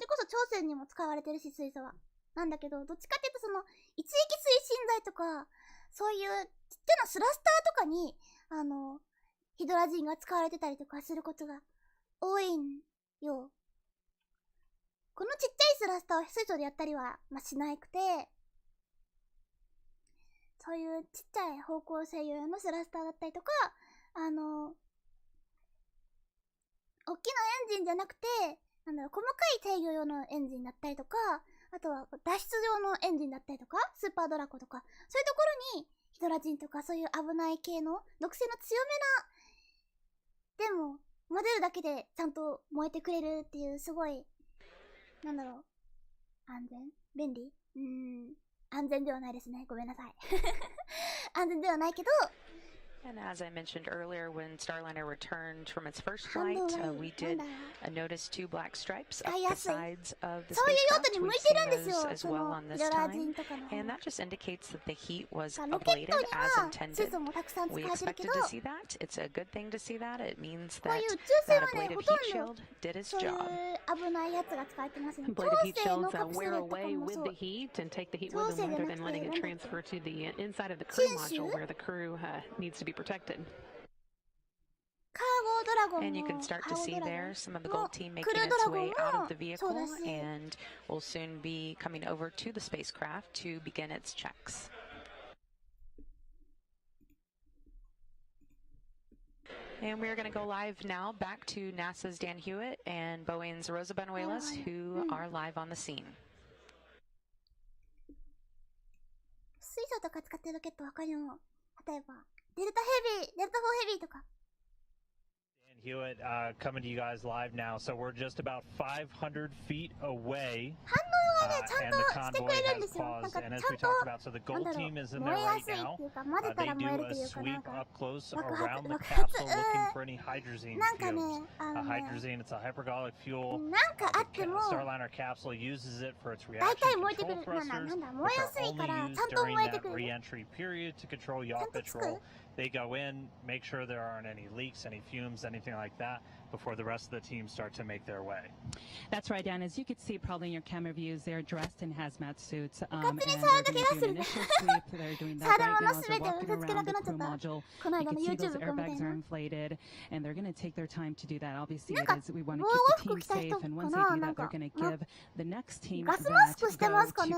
れこそ朝鮮にも使われてるし、水素は。なんだけど、どっちかっていうとその、一撃推進剤とか、そういうちっちゃなスラスターとかに、ヒドラジンが使われてたりとかすることが多いんよ。このちっちゃいスラスターを水素でやったりは、しなくて、そういうちっちゃい方向性用のスラスターだったりとか、大きなエンジンじゃなくて、細かい制御用のエンジンだったりとか、あとは脱出用のエンジンだったりとか、スーパードラコとか、そういうところにヒドラジンとかそういう危ない系の毒性の強めな、でも混ぜるだけでちゃんと燃えてくれるっていうすごい、安全？便利？安全ではないですね。ごめんなさい。安全ではないけど、 And as I mentioned earlier, when Starliner returned from its first flight, we did notice 2 black stripes up the sides of the そういう用 spacecraft. 途に向い We've てる seen んですよ。 those as そ well の on ヒ this ドラジ time. ンとかの。 And that just indicates that the heat was ロケッ ablated トに as は水 intended. 素もたくさん使 We われてるけ expected ど、 to see that. It's a good thing to see that. It means こう that いう宇宙船 that はね、 ablative ほと heat んど shield did its そういう job. 危ないやつが使われてますね。 Ablative 超 heat 声の shields カプセ wear ルとか away も with そう the。heat and take the heat 超 with 声 them じゃ rather な than く letting て、 it なんだっ transfer to the inside of the け？ crew チンシュ？ module where the crew needs to be protected. カーゴドラゴン And you も、 can start カ to ーゴ see ドラゴ there ン some of the も、 gold team ク making ルード its ラゴン way out も of the そうだ vehicle し、 and will soon be coming over to the spacecraft to begin its checks. And we're going to go live now back to NASA's Dan Hewitt and Boeing's Rosa Benuelos, who are live on the scene. 水素とか使ってるロケット他にも、例えば、デルタヘビー、デルタ4ヘビーとか。Hewitt coming to you guys live now. So we're just about 500 feet away. 反応がね、ちゃんとしてくれるんですよ。なんかちゃんと、なんだろう、燃えやすいっていうか、混ぜたら燃えるというか、なんか、爆発、なんかね、なんかあっても、大体燃えてくる、なんだ、燃えやすいから、ちゃんと燃えてくる。ちゃんとつくThey go in, make sure there aren't any leaks, any fumes, anything like that, before the rest of the team start to make their way. That's right, Dan. As you can see probably in your camera views, they're dressed in hazmat suits. And they're going to do an initial sweep. They're doing that right now as they're walking around the crew module. You can see those airbags are inflated, and they're going to take their time to do that. Obviously, it is, we want to keep the team safe, and once they do that, they're going to give the next team that to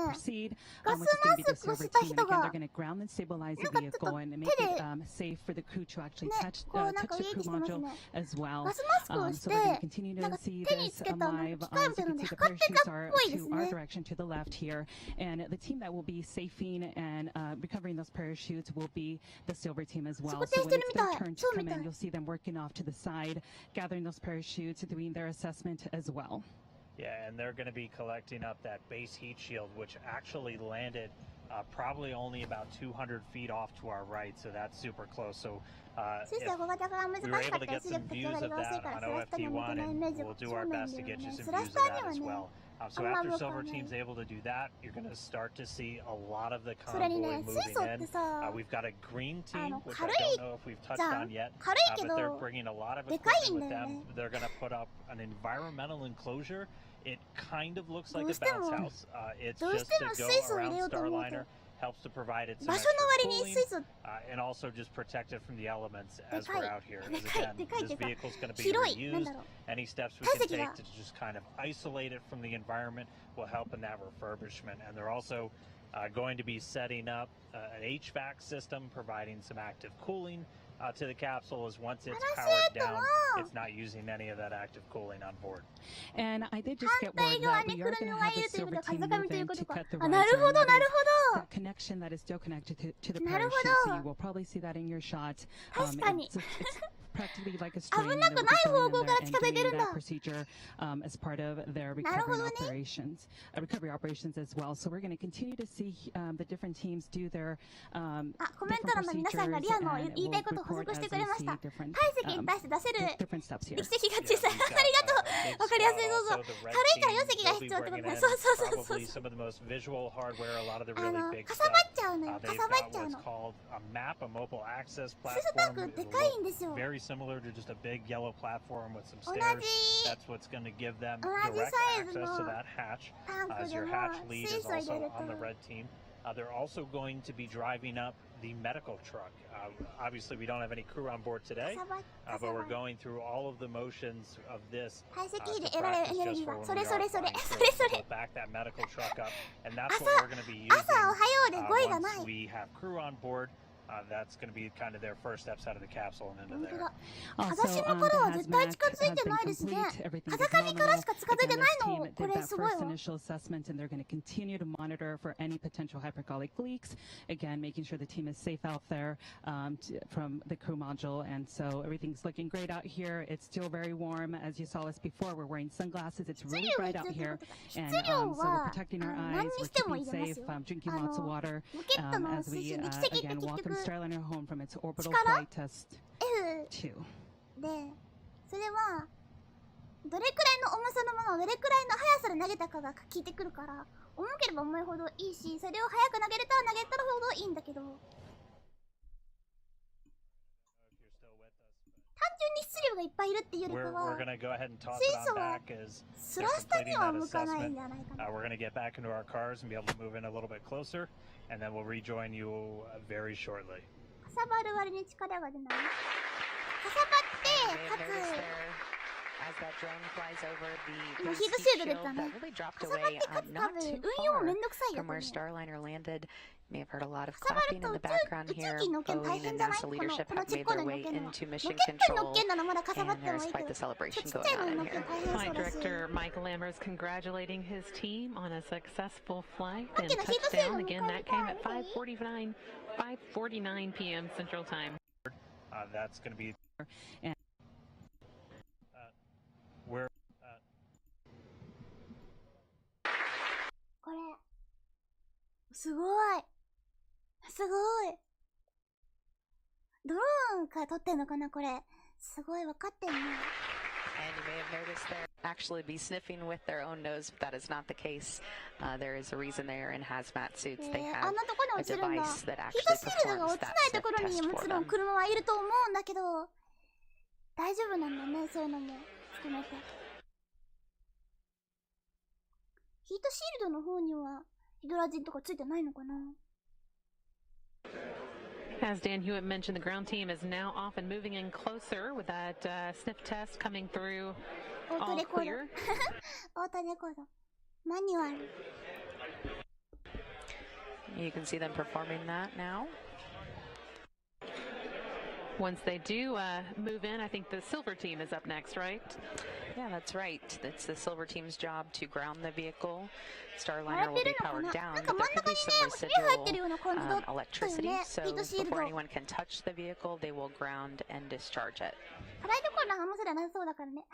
proceed, which is going to be the silver team. And again, they're going to ground and stabilize the vehicle and make it safe for the crew to actually touch the crew module as well. So we're going to continue to see this live. As you can see, the parachutes are to our direction, to the left here. And the team that will be safing and recovering those parachutes will be the silver team as well. So when it's their turn to come in, you'll see them working off to the side, gathering those parachutes, doing their assessment as well. Yeah, and they're going to be collecting up that base heat shield, which actually landed probably only about 200 feet off to our right, so that's super close. So if we were able to get some views of that on OFT-1, and we'll do our best to get you some views of that as well. So after Silver Team's able to do that, you're going to start to see a lot of the convoy moving in. We've got a green team, which I don't know if we've touched on yet, but they're bringing a lot of equipment with them. They're going to put up an environmental enclosure. It kind of looks like a bounce house. It's just to go around Starliner, helps to provide it some extra cooling, and also just protect it from the elements as we're out here. As again, this vehicle's going to be reused. Any steps we can take to just kind of isolate it from the environment will help in that refurbishment. And they're also going to be setting up an HVAC system, providing some active cooling to the capsule, as once it's powered down, it's not using any of that active cooling on board. And I did just get word that we are going to have a silver team move in to cut the riser. That connection that is still connected to the parachute, so you will probably see that in your shot. It's practically like a string, and they'll be going in there and doing that procedure as part of their recovery operations as well. So we're going to continue to see the different teams do their different procedures and we'll report as we see different steps here. わかりやすい、そうそう。軽いから4席が必要ってことだ。そうそうそうそう。 Some of the most visual hardware, a lot of the really big かさばっちゃうのよ。かさばっちゃう what's called a map, a mobile access ススタン platform. クでかいんですよ。 Very similar to just a big yellow platform with some stairs. That's what's going to give them direct access to that hatch, as your hatch lead is also on the red team. They're also going to be driving up the medical truck. Obviously, we don't have any crew on board today, but we're going through all of the motions of this to practice just for when we are flying. So we'll back that medical truck up, and that's what we're going to be using once we have crew on board. That's going to be kind of their first steps out of the capsule and into there. Also, the hazmat has been complete. Everything is normal. Again, this team did that first initial assessment, and they're going to continue to monitor for any potential hypergolic leaks. Again, making sure the team is safe out there from the crew module. And so everything's looking great out here. It's still very warm. As you saw us before, we're wearing sunglasses. It's really bright out here. And so we're protecting our eyes. We're keeping safe, drinking lots of water as we, again, welcome Starliner home from its orbital flight test 2. で、それはどれくらいの重さのものをどれくらいの速さで投げたかが効いてくるから、重ければ重いほどいいし、それを速く投げれたら投げたらほどいいんだけど、単純に質量がいっぱいいるっていうよりかは、水素はスラスタには向かないんじゃないかな。We're going to get back into our cars and be able to move in a little bit closer, and then we'll rejoin you very shortly. かさばる割に力が出ない。かさばって、かつ、今ヒートシールド出たね。かさばってかつ多分運用もめんどくさいよ。 May have heard a lot of clapping in the background here. Boeing and NASA leadership have made their way into mission control, and there's quite the celebration going on in here. Flight Director Mike Lammers congratulating his team on a successful flight and touchdown. Again, that came at 5:49 p.m. Central Time. That's going to be where これすごいすごいドローンから撮ってんのかなこれすごい分かってんね And you may have noticed they'll actually be sniffing with their own nose, but that is not the case. There is a reason they are in hazmat suits. They have a device that actually performs that sniff test も for ちろん them. 車はいると思うんだけど大丈夫なんだねそういうのも含めてヒートシールドの方にはヒドラジンとかついてないのかな As Dan Hewitt mentioned, the ground team is now off and moving in closer with that sniff test coming through all clear. オートレコードマニュアル You can see them performing that now. Once they do move in, I think the silver team is up next, right? Yeah, that's right. It's the silver team's job to ground the vehicle. Starliner will be powered down, but there could be some residual electricity, so before anyone can touch the vehicle, they will ground and discharge it. 払いどころの話すらなさそうだからね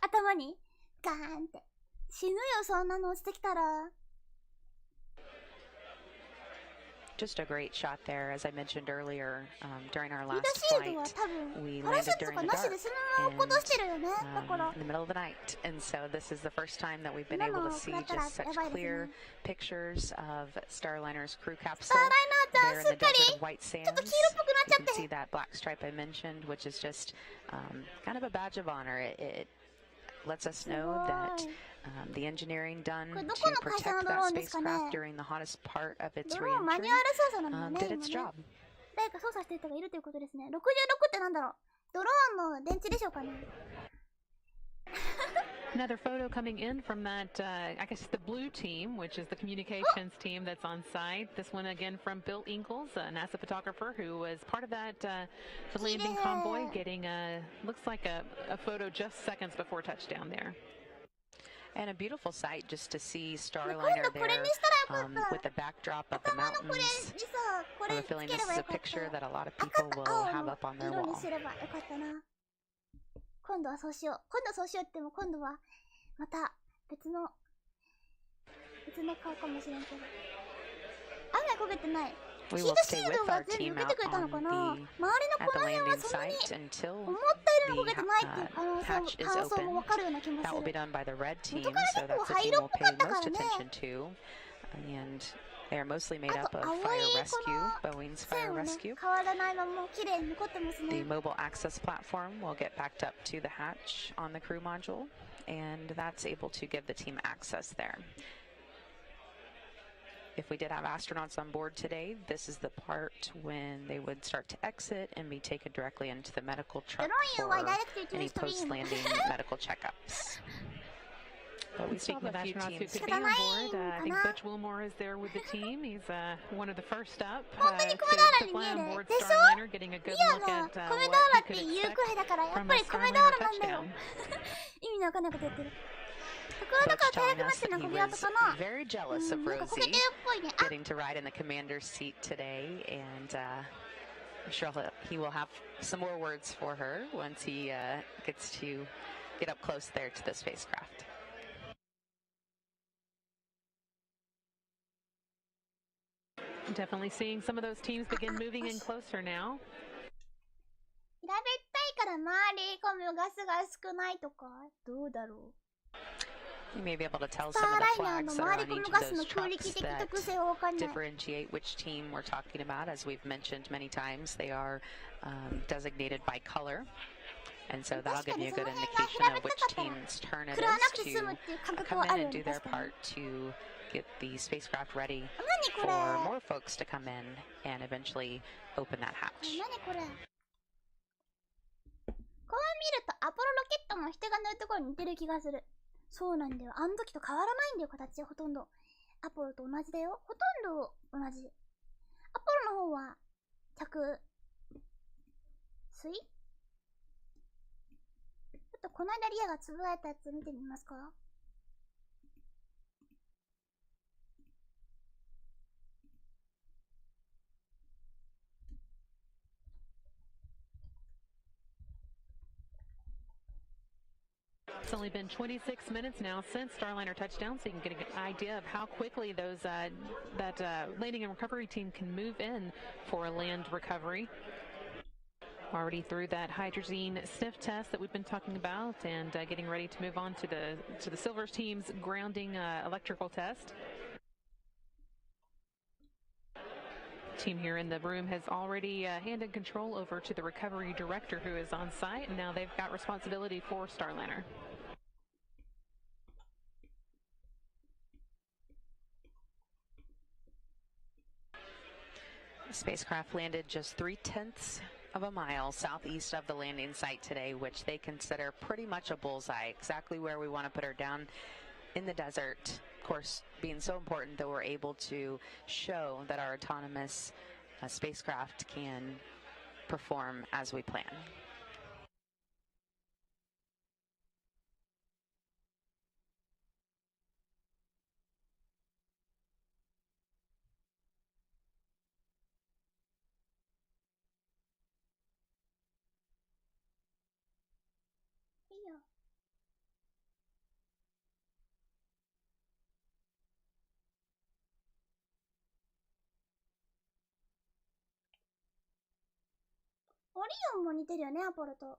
頭にガーンって死ぬよそんなの落ちてきたら Just a great shot there, as I mentioned earlier, during our last flight, we landed during the dark and in the middle of the night. And so this is the first time that we've been able to see just such clear pictures of Starliner's crew capsule there in the desert of white sands. You can see that black stripe I mentioned, which is just kind of a badge of honor. It lets us know that the engineering done to protect that spacecraft during the hottest part of its re-entry did its job. 誰か操作してる人がいるということですね。66ってなんだろう。ドローンの電池でしょうかね。Another photo coming in from that, I guess the blue team, which is the communications team that's on site. This one again from Bill Ingalls, a NASA photographer who was part of that the landing convoy, getting looks like a photo just seconds before touchdown there. And a beautiful sight just to see Starliner there with the backdrop of the mountains. I have a feeling this is a picture that a lot of people will have up on their wall. 今度はそうしよう。今度はそうしようっても今度はまた別の顔かもしれんけど。雨焦げてない。ヒートシールドが全部受けてくれたのかな。周りのこの辺はそんなに思ったよりも焦げてないっていう感想もわかるような気もする。元から結構灰色っぽかったからね。They are mostly made up of fire rescue, Boeing's fire rescue. The mobile access platform will get backed up to the hatch on the crew module, and that's able to give the team access there. If we did have astronauts on board today, this is the part when they would start to exit and be taken directly into the medical truck for any post-landing medical checkups. But we speak of astronauts who could be on board. I think Butch Wilmore is there with the team. He's one of the first up to fly on board Starliner, getting a good look at what he could expect from a Starliner touchdown. Butch telling us that he was very jealous of Rosie getting to ride in the commander's seat today, and I'm sure he will have some more words for her once he gets to get up close there to the spacecraft. Definitely seeing some of those teams begin moving in closer now. 平べったいから周り込むガスが少ないとかどうだろう You may be able to tell some of the flags that are on each of those trucks that differentiate which team we're talking about. As we've mentioned many times, they are designated by color. And so that'll give you a good indication of which team's turn it is to come in and do their part to get the spacecraft ready for more folks to come in and eventually open that hatch. こう見るとアポロロケットの人が乗るところに似てる気がする。そうなんだよ。あの時と変わらないんだよ、形ほとんど。アポロと同じだよ。ほとんど同じ。アポロの方は着水？ちょっとこの間リアがつぶやいたやつ見てみますか？ It's only been 26 minutes now since Starliner touchdown, so you can get an idea of how quickly those that landing and recovery team can move in for a land recovery. Already through that hydrazine sniff test that we've been talking about, and getting ready to move on to the Silvers team's grounding electrical test. Team here in the room has already handed control over to the recovery director who is on site, and now they've got responsibility for Starliner. The spacecraft landed just 3/10 of a mile southeast of the landing site today, which they consider pretty much a bullseye, exactly where we want to put her down in the desert. Of course, being so important that we're able to show that our autonomous spacecraft can perform as we plan. Yeah. オリオンも似てるよね、アポロと。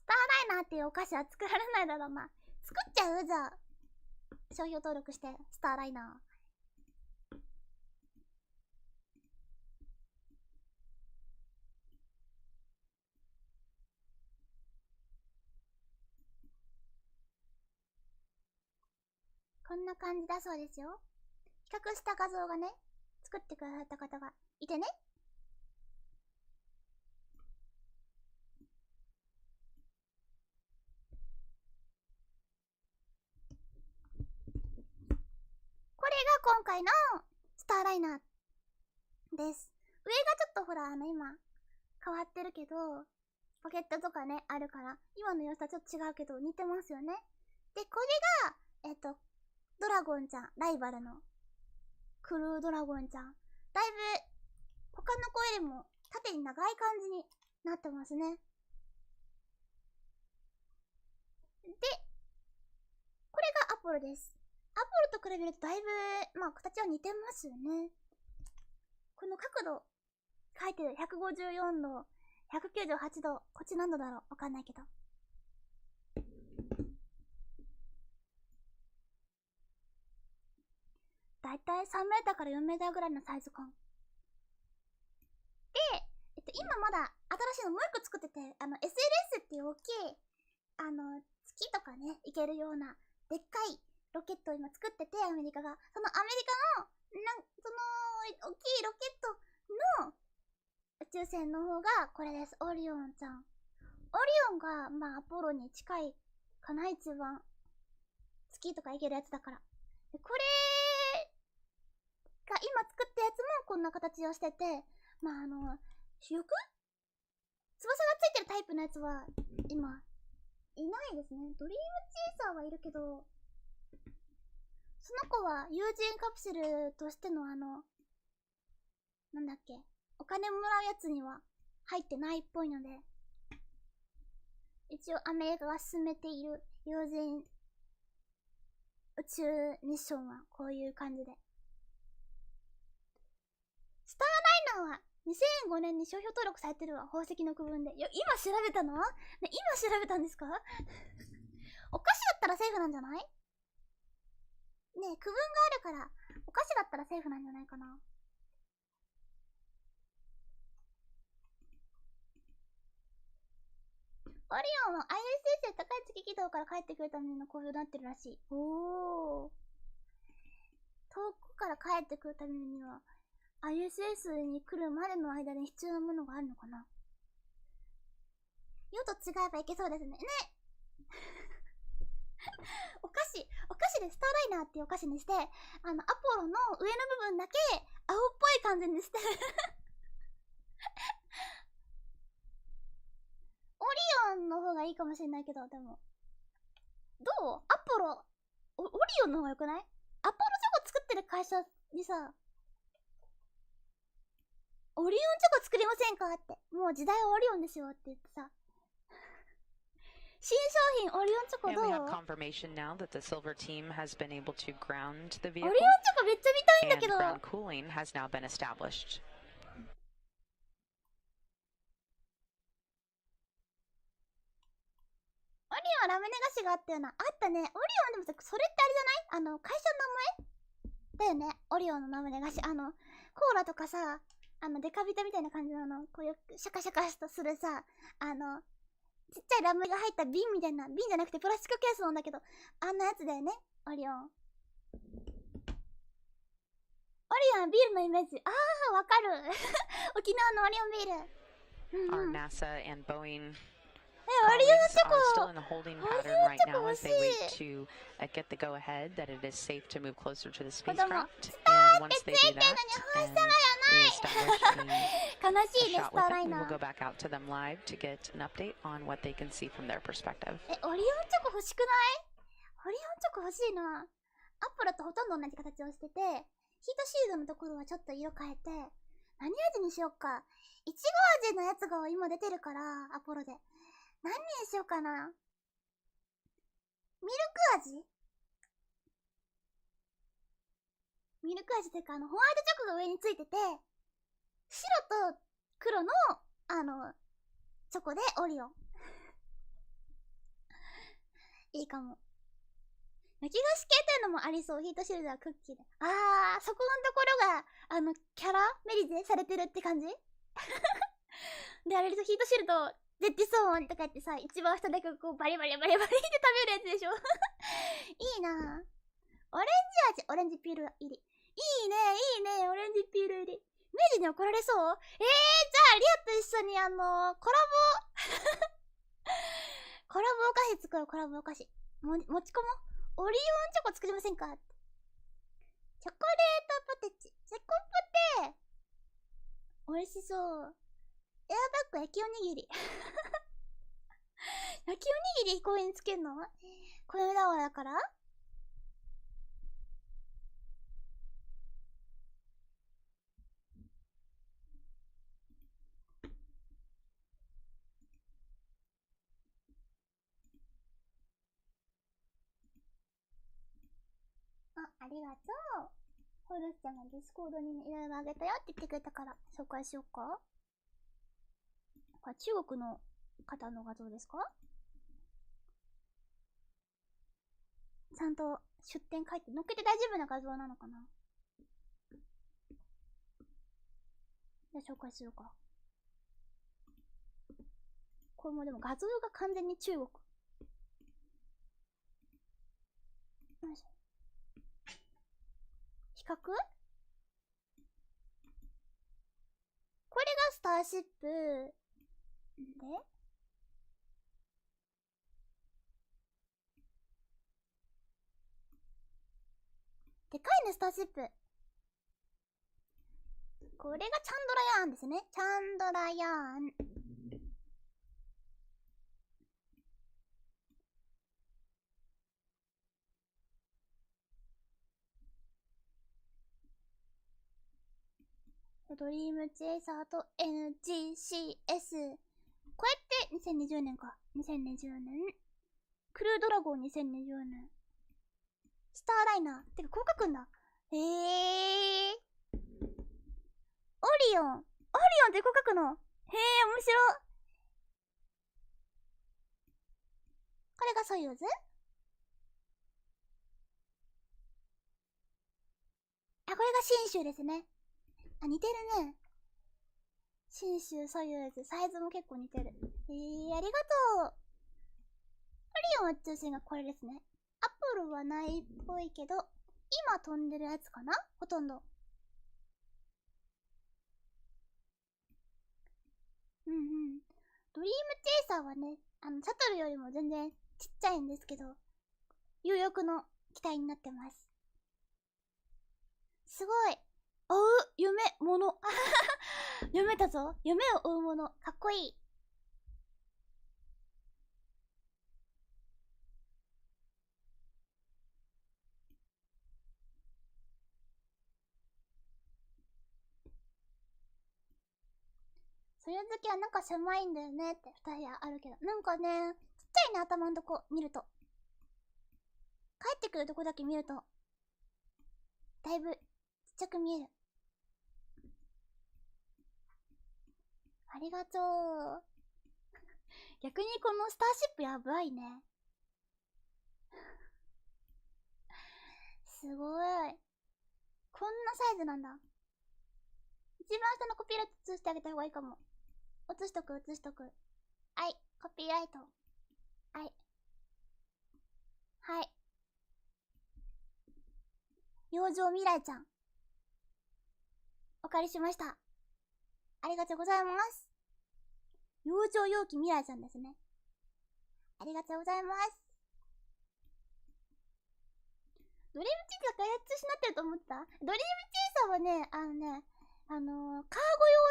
スターライナーっていうお菓子は作られないだろうな。作っちゃう？じゃあ商標登録してスターライナー。こんな感じだそうですよ。比較した画像がね、作ってくださった方がいてね。これが今回のスターライナーです。上がちょっとほら今変わってるけど、ポケットとかねあるから今の様子とはちょっと違うけど似てますよね。でこれがドラゴンちゃん、ライバルのクルードラゴンちゃん、だいぶ他の子よりも縦に長い感じになってますね。でこれがアポロです。アポロと比べるとだいぶ形は似てますよね。この角度書いてる154度、198度、こっち何度だろうわかんないけど。だいたい3メーターから4メーターぐらいのサイズ感。で、今まだ新しいのもう一個作ってて、SLS っていう大きい、月とかね、行けるような、でっかいロケットを今作ってて、アメリカが。そのアメリカの、その、大きいロケットの宇宙船の方がこれです。オリオンちゃん。オリオンが、アポロに近いかな、一番。月とか行けるやつだから。でこれが今作ったやつもこんな形をしてて、主翼？翼がついてるタイプのやつは今いないですね。ドリームチェイサーはいるけど、その子は有人カプセルとしてのなんだっけ、お金もらうやつには入ってないっぽいので、一応アメリカが進めている有人宇宙ミッションはこういう感じで。スターライナーは2005年に商標登録されてるわ。宝石の区分で。今調べたの？ね、今調べたんですか？お菓子だったらセーフなんじゃない？ねえ、区分があるからお菓子だったらセーフなんじゃないかな。オリオンは ISS で高い月軌道から帰ってくるための構造になってるらしい。おー。遠くから帰ってくるためにはISS に来るまでの間に必要なものがあるのかな。世と違えばいけそうですね。ねお菓子でスターライナーっていうお菓子にして、アポロの上の部分だけ青っぽい感じにしてオリオンの方がいいかもしれないけど、でもどう？アポロオリオンの方がよくない？アポロチョコ作ってる会社にさ、オリオンチョコ作りませんかって、もう時代はオリオンですよって言ってさ、新商品オリオンチョコどう？ we have confirmation now that the silver team has been able to ground the オリオン vehicle チョコめっちゃ見たいんだけ and ど、 ground cooling has now been established. オリオンラムネ菓子があったよな。あったね。オリオンでもさ、それってあれじゃない？会社の名前だよね。オリオンのラムネ菓子。コーラとかさ、デカビタみたいな感じのこういうシャカシャカとするさ、ちっちゃいラムネが入った瓶みたいな、瓶じゃなくてプラスチックケースなんだけど、あんなやつだよね。オリオン。オリオンはビールのイメージ。あー、わかる。沖縄のオリオンビール。Our NASA and Boeing オリオンチョ are コ still in a holding pattern right now as they wait to get the go ahead that it is safe to move closer to the spacecraft. And once they do that, and we establish a 悲しいね、 shot スター with ライ them, we ナ will ー。 go back out to them live to get an update on what they can see from their perspective. オリオンチョコ欲しくない？オリオンチョコ欲しいな。アポロとほとんど同じ形をしてて、ヒートシールドのところはちょっと色変えて、何味にしよっか。いちご味のやつが今出てるから、アポロで。何にしようかな。ミルク味？ミルク味っていうか、ホワイトチョコが上についてて、白と黒の、チョコでオリオン。いいかも。焼き菓子系というのもありそう。ヒートシールドはクッキーで。そこのところが、キャラメリゼされてるって感じで、あれでヒートシールド、デッドソーンとか言ってさ、一番下だけこうバリバリバリバリって食べるやつでしょいいなぁ。オレンジ味、オレンジピール入り。いいね、オレンジピール入り。明治に怒られそう？じゃあ、リアと一緒にコラボコラボお菓子作ろう、コラボお菓子。持ち込もう。オリオンチョコ作りませんか？チョコレートポテチ。チョコポテ美味しそう。エアバッグ焼きおにぎり。焼きおにぎり公園につけんの？これだわだから？ありがとう。ホルスちゃんがディスコードにいろいろあげたよって言ってくれたから紹介しようか。これ中国の方の画像ですか？ちゃんと出典書いて、載っけて大丈夫な画像なのかな？じゃあ紹介するか。これもでも画像が完全に中国。よいしょ。比較？これがスターシップ。ででかいね、スターシップ。これがチャンドラヤーンですね。チャンドラヤーン。ドリームチェイサーと NGCS。これって2020年か。2020年。クルードラゴン2020年。スターライナー。てか、こう書くんだ。オリオン。オリオンってこう書くの。面白。これがソユーズ？これが新州ですね。似てるね。新州ソユーズ。サイズも結構似てる。ありがとう。オリオン宇宙船がこれですね。アポロはないっぽいけど、今飛んでるやつかな？ほとんど。ドリームチェイサーはね、シャトルよりも全然ちっちゃいんですけど、有翼の期待になってます。すごい。追う夢、もの。読めたぞ。夢を追うもの。かっこいい。それ好きはなんか狭いんだよねって二人あるけど。なんかね、ちっちゃいね、頭のとこ見ると。帰ってくるとこだけ見ると、だいぶちっちゃく見える。ありがとう。逆にこのスターシップやばいね。すごい。こんなサイズなんだ。一番下のコピーライト映してあげた方がいいかも。映しとく。はい、コピーライト。はい。はい。養生未来ちゃん。お借りしました。ありがとうございます。養生容器未来ちゃんですね。ありがとうございます。ドリームチーズが開発しなってると思った？ドリームチーズはね、カーゴ用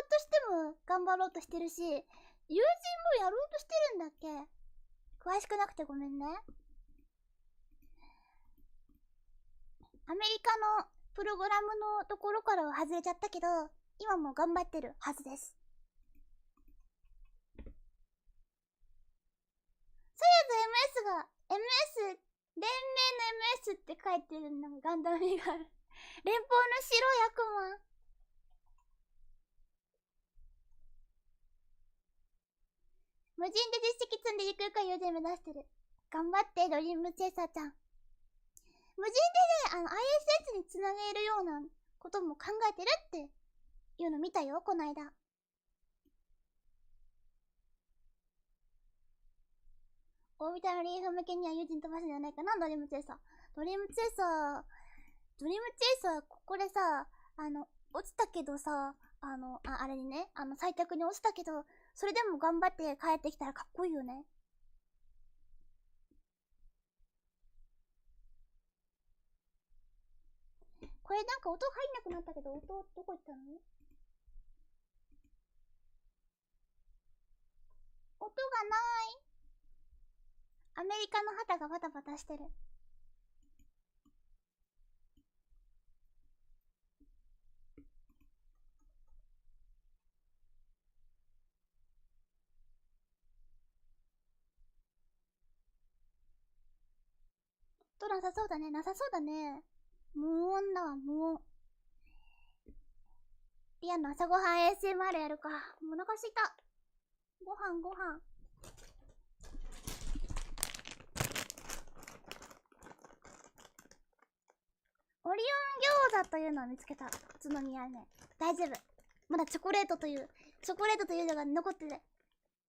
としても頑張ろうとしてるし、友人もやろうとしてるんだっけ？詳しくなくてごめんね。アメリカのプログラムのところからは外れちゃったけど、今も頑張ってるはずです。そういえば MS 連盟の MS って書いてるのがガンダムがある。連邦の白い悪魔。無人で実績積んでゆくゆくは友人目指してる。頑張ってドリームチェイサーちゃん。無人でね、ISS につなげるようなことも考えてるっていうの見たよ、この間。オービタルリーフ向けには友人飛ばすんじゃないかな、ドリームチェイサー。ドリームチェイサー、ここでさ、落ちたけどさ、あれにね、採択に落ちたけど、それでも頑張って帰ってきたらかっこいいよね。これなんか音入んなくなったけど、音どこ行ったの？音がない。アメリカの旗がバタバタしてる。音なさそうだね、無音だわ、無音。リアの朝ごはん ASMR やるか。もうお腹すいた。ご飯。オリオン餃子というのを見つけた。宇都宮ね。大丈夫。まだチョコレートというのが残ってる。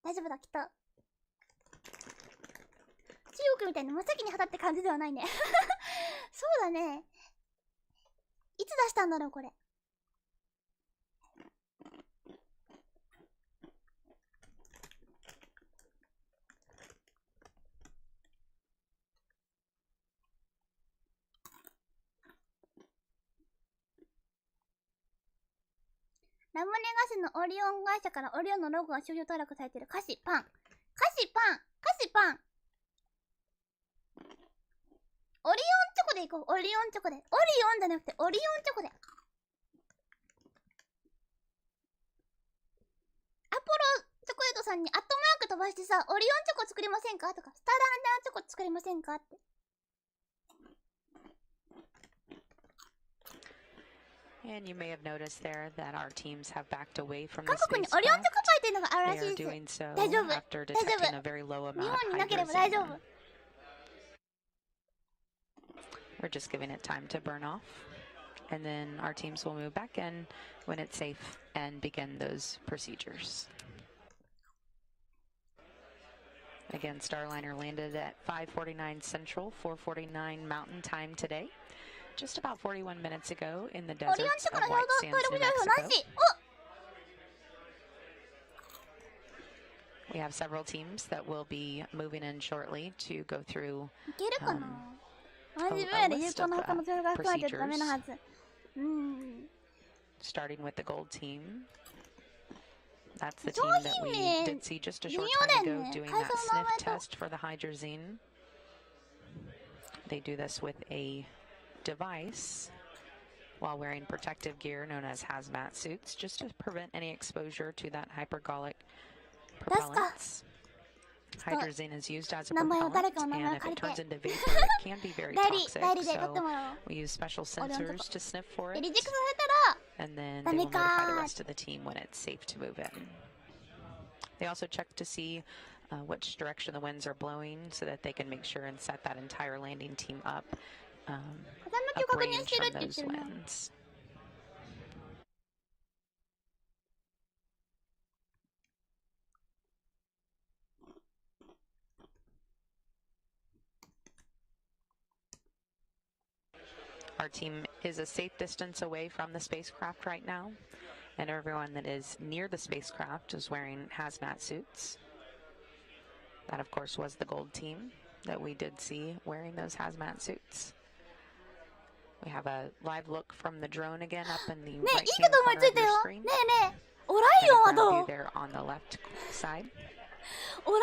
大丈夫だ、きっと。中国みたいに真っ先に旗って感じではないね。そうだね。いつ出したんだろう、これ。ラムネ菓子のオリオン会社からオリオンのロゴが商標登録されている菓子パン。オリオンチョコでいこう。オリオンチョコで。オリオンじゃなくてオリオンチョコで。アポロチョコレートさんにアットマーク飛ばしてさ、オリオンチョコ作りませんかとか、スターランダーチョコ作りませんかって。And you may have noticed there that our teams have backed away from the 韓国にオリオンチョコパイっていうのがあるらしい They are です。 doing so 大丈夫。 after detecting a very low 日 amount 本 of になければ大丈夫。 hydrazine. We're just giving it time to burn off, and then our teams will move back in when it's safe and begin those procedures. Again, Starliner landed at 5:49 Central, 4:49 Mountain Time today, just about 41 minutes ago in the オリオン deserts チョコ of の White 表 Sands, 登 New 録情報な Mexico. し。 We have several teams that will be moving in shortly to go through いけるかな。同じ分野で有効な他の情報が含まれてるとダメなはず。Starting with the gold team. That's the team that we did see just a short time ago doing that sniff test for the hydrazine. They do this with a device while wearing protective gear known as hazmat suits, just to prevent any exposure to that hypergolic propellants. Hydrazine is used as a propellant, and if it turns into vapor, it can be very toxic, so we use special sensors to sniff for it, and then they will notify the rest of the team when it's safe to move in. They also check to see which direction the winds are blowing so that they can make sure and set that entire landing team up uprange from those winds. Our team is a safe distance away from the spacecraft right now, and everyone that is near the spacecraft is wearing hazmat suits. That, of course, was the gold team that we did see wearing those hazmat suits. We have a live look from the drone again up in the right-hand corner of your screen. And a ground view there on the left side. You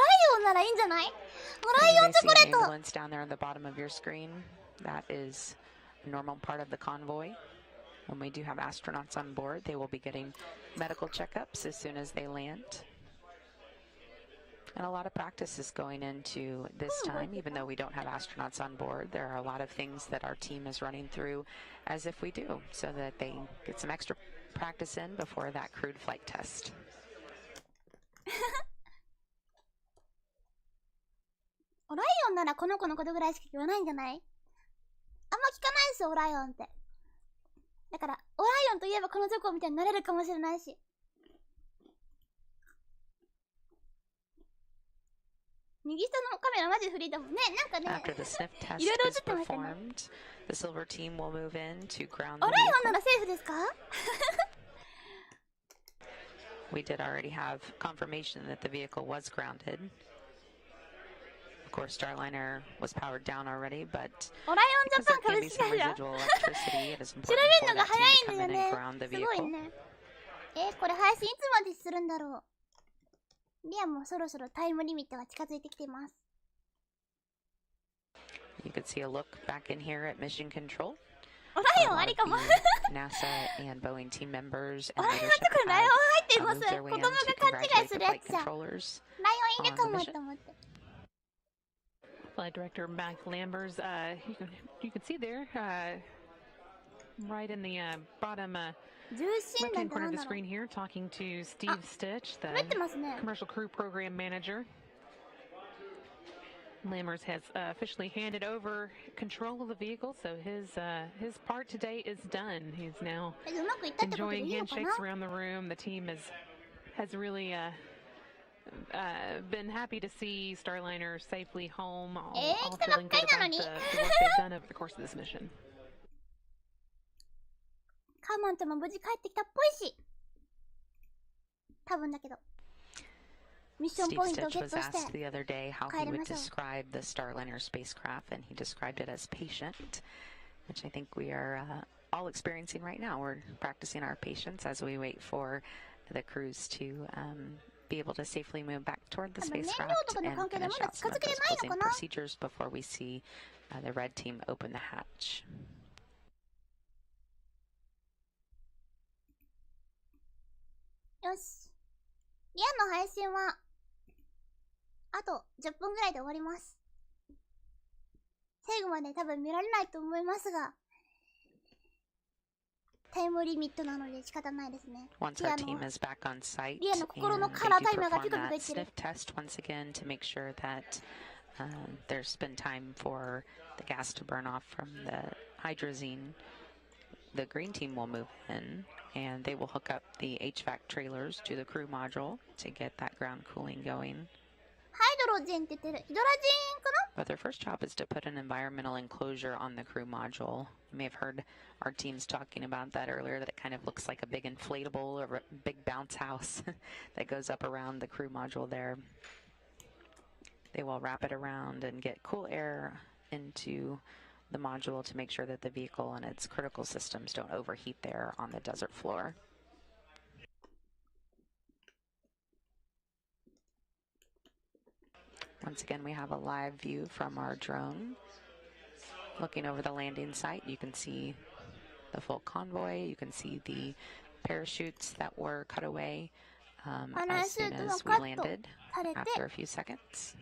see an ambulance down there on the bottom of your screen. That is a normal part of the convoy. When we do have astronauts on board, they will be getting medical checkups as soon as they land. And a lot of practice is going into this time, even though we don't have astronauts on board. There are a lot of things that our team is running through as if we do, so that they get some extra practice in before that crewed flight test. オライオンならこの子のことぐらいしか言わないんじゃない？あんま聞かないですよ、オライオンって。だから、オライオンといえばこのチョコみたいになれるかもしれないし。右下のカメラマジフリーだもんね。なんかね、After the sniff test いろいろ映 is ってましたね。 performed, the silver team will move in to ground オ the ライオン vehicle. ならセーフですか？ We did already have confirmation that the vehicle was grounded. Of course, Starliner was powered down already, but オライオンジ because ャパ there ン can 株 be 式 some 会社 residual electricity, it is 調べ important る for のが that 早 team to いん come だ in よ and ね。 ground the すごい vehicle. ね。これ配信いつまでするんだろう。リアもそろそろタイムリミットが近づいてきてます。You could see a look back in here at Mission Control. オライオンありかも。 NASA and Boeing team members オ and ライオン leadership とこライオン入ってい have ます。 moved their 子 way 供 in が to 勘違い congratulate す the るや flight つじゃん。ライ controllers オンいるか on the も mission. と思って。 Flight Director Mac Lambers, you can see there, right in the bottom 重心弾 left-hand って corner な of ん the だろう。 screen here, talking to Steve Stitch, 滑って the ますね。 commercial crew program manager. Lammers has officially handed over control of the vehicle, so his part today is done. He's now うまくいったってことでい enjoying いのかな？ handshakes around the room. The team has really been happy to see Starliner safely home, all feeling good about the work they've done over the course of this mission. カモンちゃんも無事帰ってきたっぽいし。多分だけど。ミッション Steve ポイントを Stitch ゲッ was トして asked the other day how he 帰り would ましょう。 describe the Starliner spacecraft, and he described it as patient, which I think we are all experiencing right now. We're practicing our patience as we wait for the crews to be able to safely move back toward the 多分燃料 spacecraft とかの and 関係で finish まだ out 近 some づ of けれ those ないの closing かな？ procedures before we see the red team open the hatch. よし。リアの配信はあと10分ぐらいで終わります。最後まで多分見られないと思いますが、タイムリミットなので仕方ないですね。 Once リ our アの team is back on site, リアの and 心の they カラー do タイマーが perform ピクピク that 言ってる。 sniff test once again to make sure that there's been time for the gas to burn off from the hydrazine. The green team will move in, and they will hook up the HVAC trailers to the crew module to get that ground cooling going. ハイドロジンって言ってる。ヒドラジンかな？ But their first job is to put an environmental enclosure on the crew module. You may have heard our teams talking about that earlier, that it kind of looks like a big inflatable or a big bounce house that goes up around the crew module there. They will wrap it around and get cool air into the module to make sure that the vehicle and its critical systems don't overheat there on the desert floor. Once again, we have a live view from our drone. Looking over the landing site, you can see the full convoy. You can see the parachutes that were cut away as soon as we landed after a few seconds.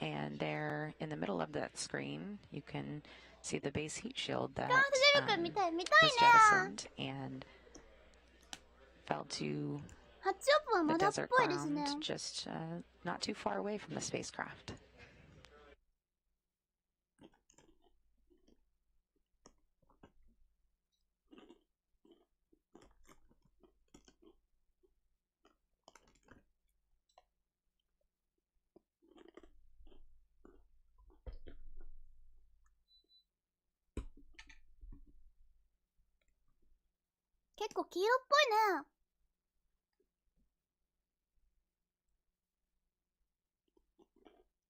And there in the middle of that screen, you can see the base heat shield that was jettisoned and fell to the desert ground just not too far away from the spacecraft. It's 結構黄色っぽいね。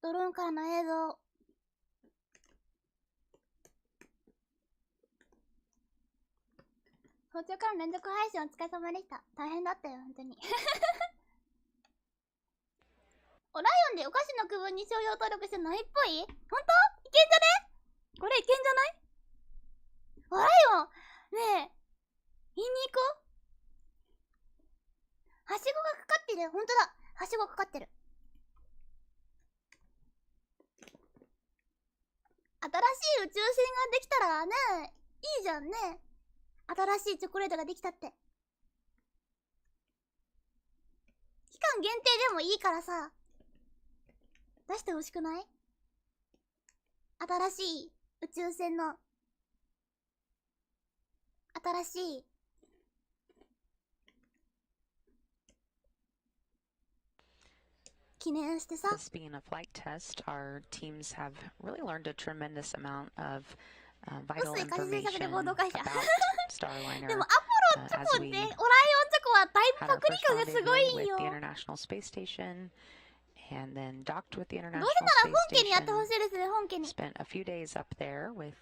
ドローンからの映像。早朝からの連続配信お疲れ様でした。大変だったよ、本当に。おライオンでお菓子の区分に商標登録してないっぽい？ほんと？いけんじゃね？これいけんじゃない？おライオンねえ、言いに行こう。はしごがかかってる。ほんとだ。はしごかかってる。新しい宇宙船ができたらね、いいじゃんね。新しいチョコレートができたって。期間限定でもいいからさ、出してほしくない？新しい宇宙船の新しい記念してさ。This being a flight test, our teams have really learned a tremendous amount of vital information about Starliner でもアポロチョコね、オライオンチョコはだいぶパクリ感がすごいんよ。with the International Space Station and then docked with the どう International せなら Space 本家にやってほ Station. しいですね、本家に。 Spent a few days up there with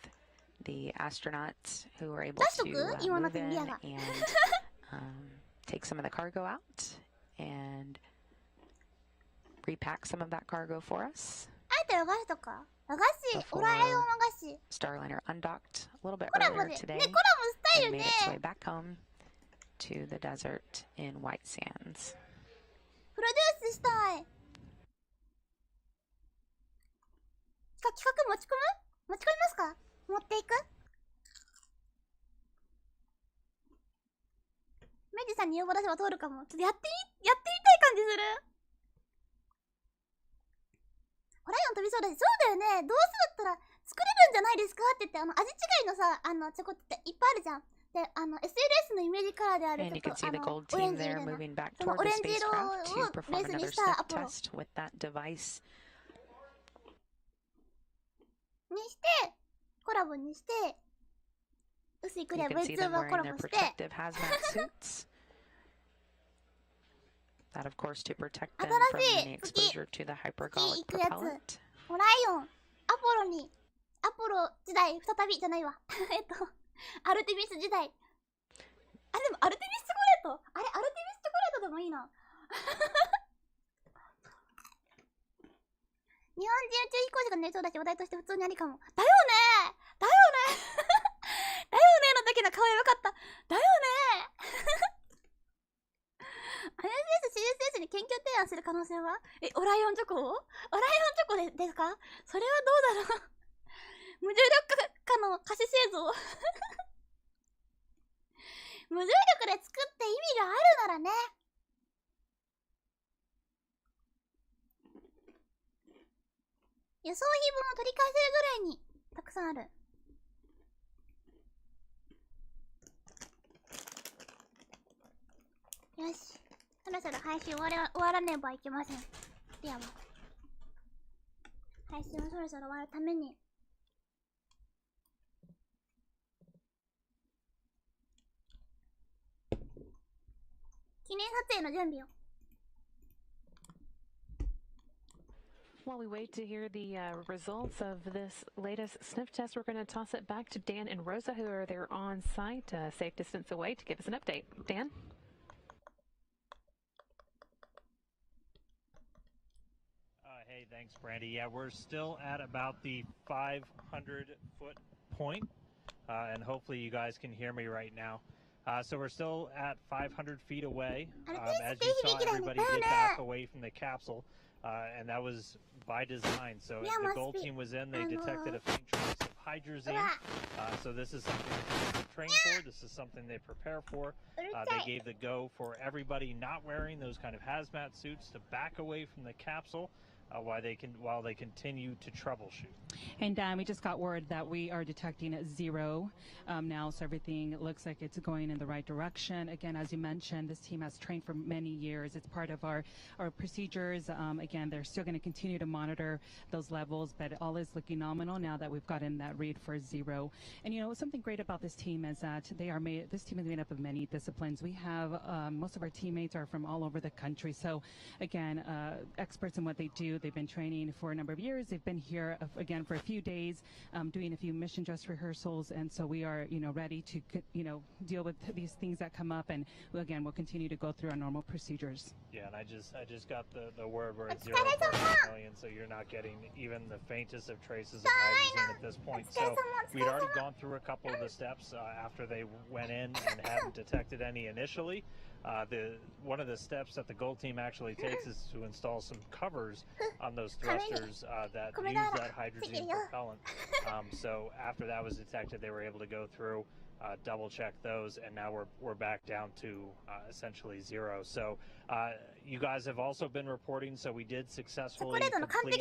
the astronauts who were able 出しと to く？今の move って in リアが。and take some of the cargo out and repack some of that cargo for us. あえて和菓子とか和菓子、オライオン和菓子。 Starliner undocked a little bit コラボ earlier で。 today ね、コラボしたいよ and ね。 made its way back home to the desert in White Sands. プロデュースしたい。企画持ち込む？持ち込みますか？持っていく？メジさんに要望出せば通るかも。ちょっとやってみたい感じする。ホライオン飛びそうだし、そうだよね。どうせだったら作れるんじゃないですかって言って、味違いのさ、チョコっていっぱいあるじゃん。で、SLS のイメージカラーである And you ちょ can っ see the と gold オレ team ンジみた there いな。 moving back その toward オ the レンジ色 spacecraft to を perform ベースに another した sniff アポロ test with that device. にして、コラボにして、薄いクリア You can see them Vtuber コ wearing ラ their ボして、 protective hazmat suits. That, of course, to protect them from any exposure to the hypergolic 行くやつ。 propellant. ホライオン、アポロ時代、再びじゃないわ。アルテミス時代。あ、でもアルテミスチョコレート、あれ、アルテミスチョコレートでもいいな。日本人宇宙飛行士が寝そうだし、話題として普通にありかも。だよねだよねだよねの時の顔やばかった。だよねISS、CSS に研究提案する可能性は？オライオンチョコを？オライオンチョコですか？それはどうだろう無重力化の可視製造無重力で作って意味があるならね。輸送費分を取り返せるぐらいにたくさんある。よし、そろそろ配信終わらねばいけません。では配信をそろそろ終わるために記念撮影の準備を。While we wait to hear the results of this latest sniff test, we're going to toss it back to Dan and Rosa, who are there on site, a safe distance away, to give us an update. Dan? Hey, thanks, Brandy. Yeah, we're still at about the 500-foot point, and hopefully you guys can hear me right now. So we're still at 500 feet away. As you saw, everybody did back away from the capsule, and that was by design. So the gold team was in. They detected a faint trace of hydrazine. So this is something they train for. This is something they prepare for. They gave the go for everybody not wearing those kind of hazmat suits to back away from the capsule. While they continue to troubleshoot. And we just got word that we are detecting 0 now, so everything looks like it's going in the right direction. Again, as you mentioned, this team has trained for many years. It's part of our procedures. Again, they're still going to continue to monitor those levels, but all is looking nominal now that we've gotten that read for 0. And you know, something great about this team is that this team is made up of many disciplines. We have most of our teammates are from all over the country. So again, experts in what they do. They've been training for a number of years. They've been here again for a few days, doing a few mission dress rehearsals, and so we are, ready to, deal with these things that come up. And again, we'll continue to go through our normal procedures. Yeah, and I just got the word where it's 0 parts per million, so you're not getting even the faintest of traces of hydrazine at this point. So we'd already gone through a couple of the steps after they went in and hadn't detected any initially. One of the steps that the gold team actually takes is to install some covers on those thrusters that use that hydrazine propellant. So after that was detected, they were able to go through, double check those, and now we're back down to essentially 0. So you guys have also been reporting, so we did successfully complete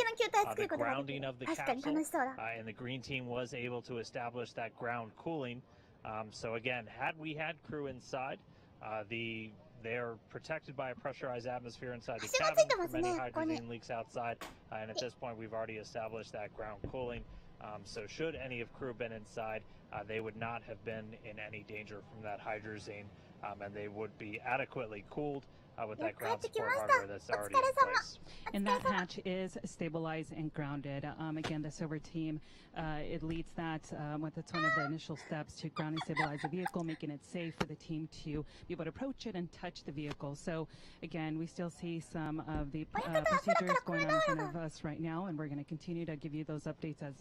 the grounding of the capsule, and the green team was able to establish that ground cooling. So again, had we had crew inside, they're protected by a pressurized atmosphere inside the cabin from any hydrazine leaks outside, and at this point we've already established that ground cooling. So should any of crew been inside, they would not have been in any danger from that hydrazine, and they would be adequately cooled with that ground support hardware that's already in place. And that hatch is stabilized and grounded. Again, the silver team, it leads that that's one of the initial steps to ground and stabilize the vehicle, making it safe for the team to be able to approach it and touch the vehicle. So again, we still see some of the procedures going on in front of us right now, and we're going to continue to give you those updates as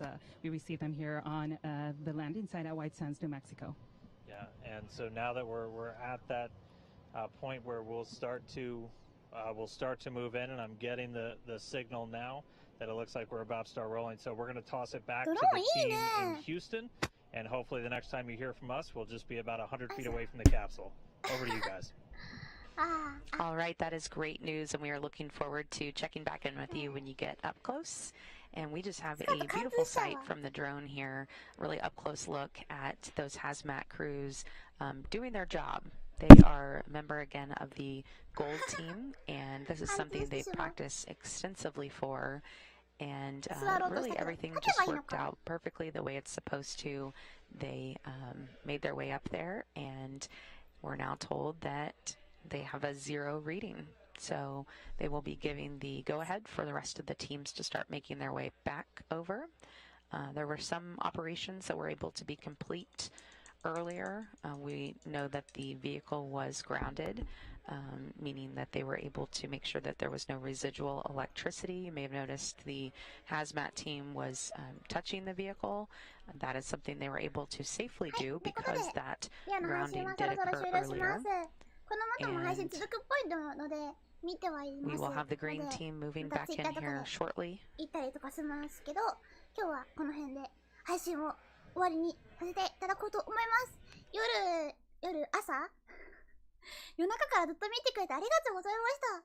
we receive them here on the landing site at White Sands, New Mexico. Yeah, and so now that we're at that point where we'll start to move in, and I'm getting the signal now that it looks like we're about to start rolling. So we're going to toss it back to the team in Houston, and hopefully the next time you hear from us, we'll just be about 100 feet away from the capsule. Over to you guys. All right, that is great news, and we are looking forward to checking back in with you when you get up close. And we just have a beautiful sight from the drone here, really up close look at those hazmat crews doing their job. They are a member again of the gold team, and this is something they've practiced extensively for, and really everything just worked out perfectly the way it's supposed to. They made their way up there, and we're now told that they have a 0 reading. So they will be giving the go-ahead for the rest of the teams to start making their way back over. There were some operations that were able to be complete earlier. We know that the vehicle was grounded, meaning that they were able to make sure that there was no residual electricity. You may have noticed the hazmat team was touching the vehicle. That is something they were able to safely do because that grounding did occur earlier. And we will have the green team moving back in here shortly. 終わりにさせていただこうと思います。朝夜中からずっと見てくれてありがとうございました。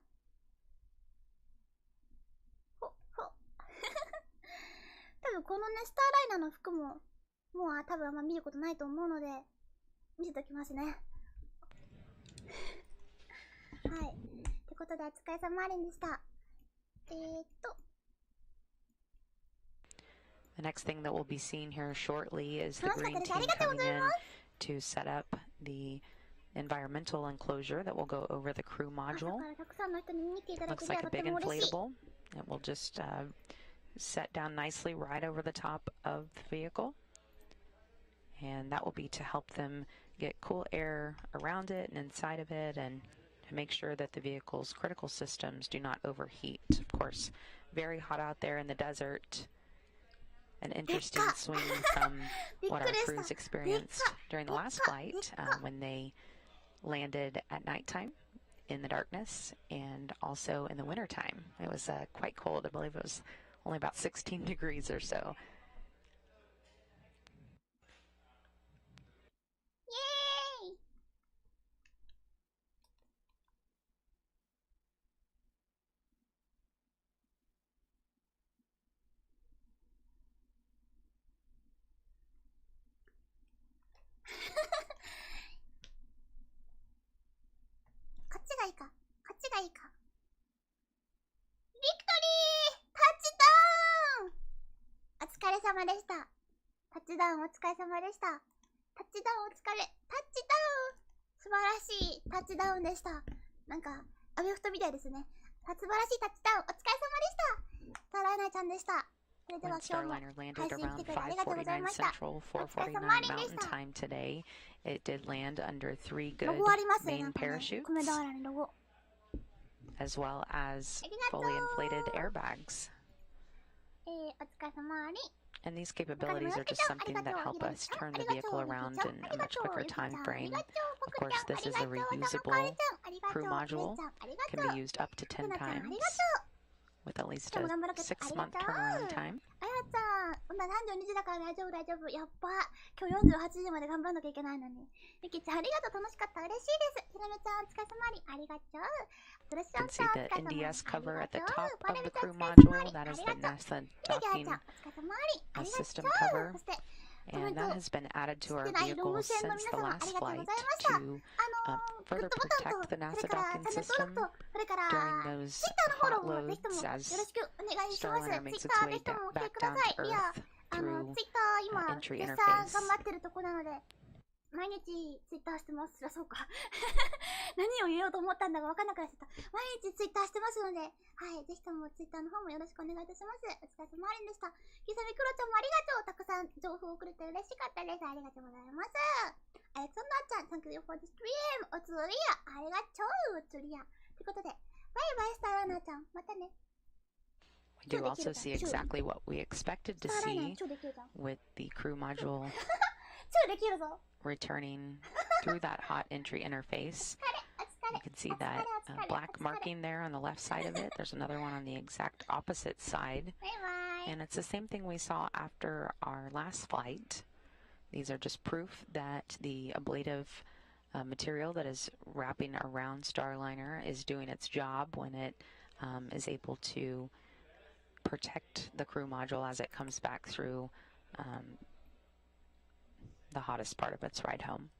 多分このね、スターライナーの服も、もう多分あんま見ることないと思うので、見せておきますね。はい。ってことで、お疲れ様ありんでした。The next thing that we'll be seeing here shortly is the green team coming in to set up the environmental enclosure that will go over the crew module. Looks like a big inflatable. It will just set down nicely right over the top of the vehicle, and that will be to help them get cool air around it and inside of it, and to make sure that the vehicle's critical systems do not overheat. Of course, very hot out there in the desert. An interesting swing from what our crews experienced during the last flight when they landed at nighttime in the darkness and also in the wintertime. It was quite cold. I believe it was only about 16 degrees or so. Yay! こっちがいいか。こっちがいいか。ビクトリー！タッチダウン！お疲れ様でした。タッチダウンお疲れ様でした。タッチダウンお疲れ。タッチダウン！素晴らしいタッチダウンでした。なんか、アメフトみたいですね。素晴らしいタッチダウンお疲れ様でした。スターライナーちゃんでした。それでは今日も配信来てくれてありがとうございました。お疲れ様でした。 time today. It did land under 3 good ロゴありますね。 main なんかね、 parachutes, 米俵にロゴ。 as well as fully inflated airbags. お疲れ様に。 And these capabilities are just something that help us turn the vehicle around in a much quicker time frame. Of course, this is a reusable crew module, can be used up to 10 times, with at least a 6-month turnaround time. あやちゃん、今32時だから大丈夫大丈夫。やっば。今日48時まで頑張んなきゃいけないのに。ミキちゃんありがとう、楽しかった、嬉しいです。ひろめちゃんお疲れ様に、ありがとう。ドレッション You さんお疲れ can 様 see に。 the NDS cover at the あり top がとう。 of the バレ crew メちゃんお疲れ様 module. に、 That あ is り the がとう。 NASA ミキちゃん docking お疲れ様に、ありがとう。 system cover. そして、 And that has been added to our してないロム vehicles 線の since 皆 the 様あ last りがとうござい flight ました。 to further グッドボタン protect と、 the それ NASA から docking チャンネル登 system 録と、それから during those ツイッターのフォロ hot ーもぜひと loads もよろ as しくお願いします。 Starliner ツイ makes ッター its ぜ way ひともお聞 back きくだ down さい。 to リア、 Earth ツイ through ッター今、 entry 絶賛 interface. 頑張ってるとこなので、毎日ツイッターしてます。そりゃそうか。何を言おうと思ったんだか分かんなくなっちゃった。毎日ツイッターしてますので、はい、ぜひともツイッターの方もよろしくお願いいたします。お疲れ様でした。ひさみクロちゃんもありがとう。たくさん情報をくれて嬉しかったです。ありがとうございます。アレクサンダーちゃん、Thank you for the stream. おつりや、ありがとう、おつりや。ということで、バイバイスターラーナーちゃん、またね。 We do also see exactly what we expected to see with the crew module 超できるぞ。 returning through that hot entry interface. You can see that black marking there on the left side of it. There's another one on the exact opposite side. And it's the same thing we saw after our last flight. These are just proof that the ablative material that is wrapping around Starliner is doing its job when it is able to protect the crew module as it comes back through the hottest part of its ride home.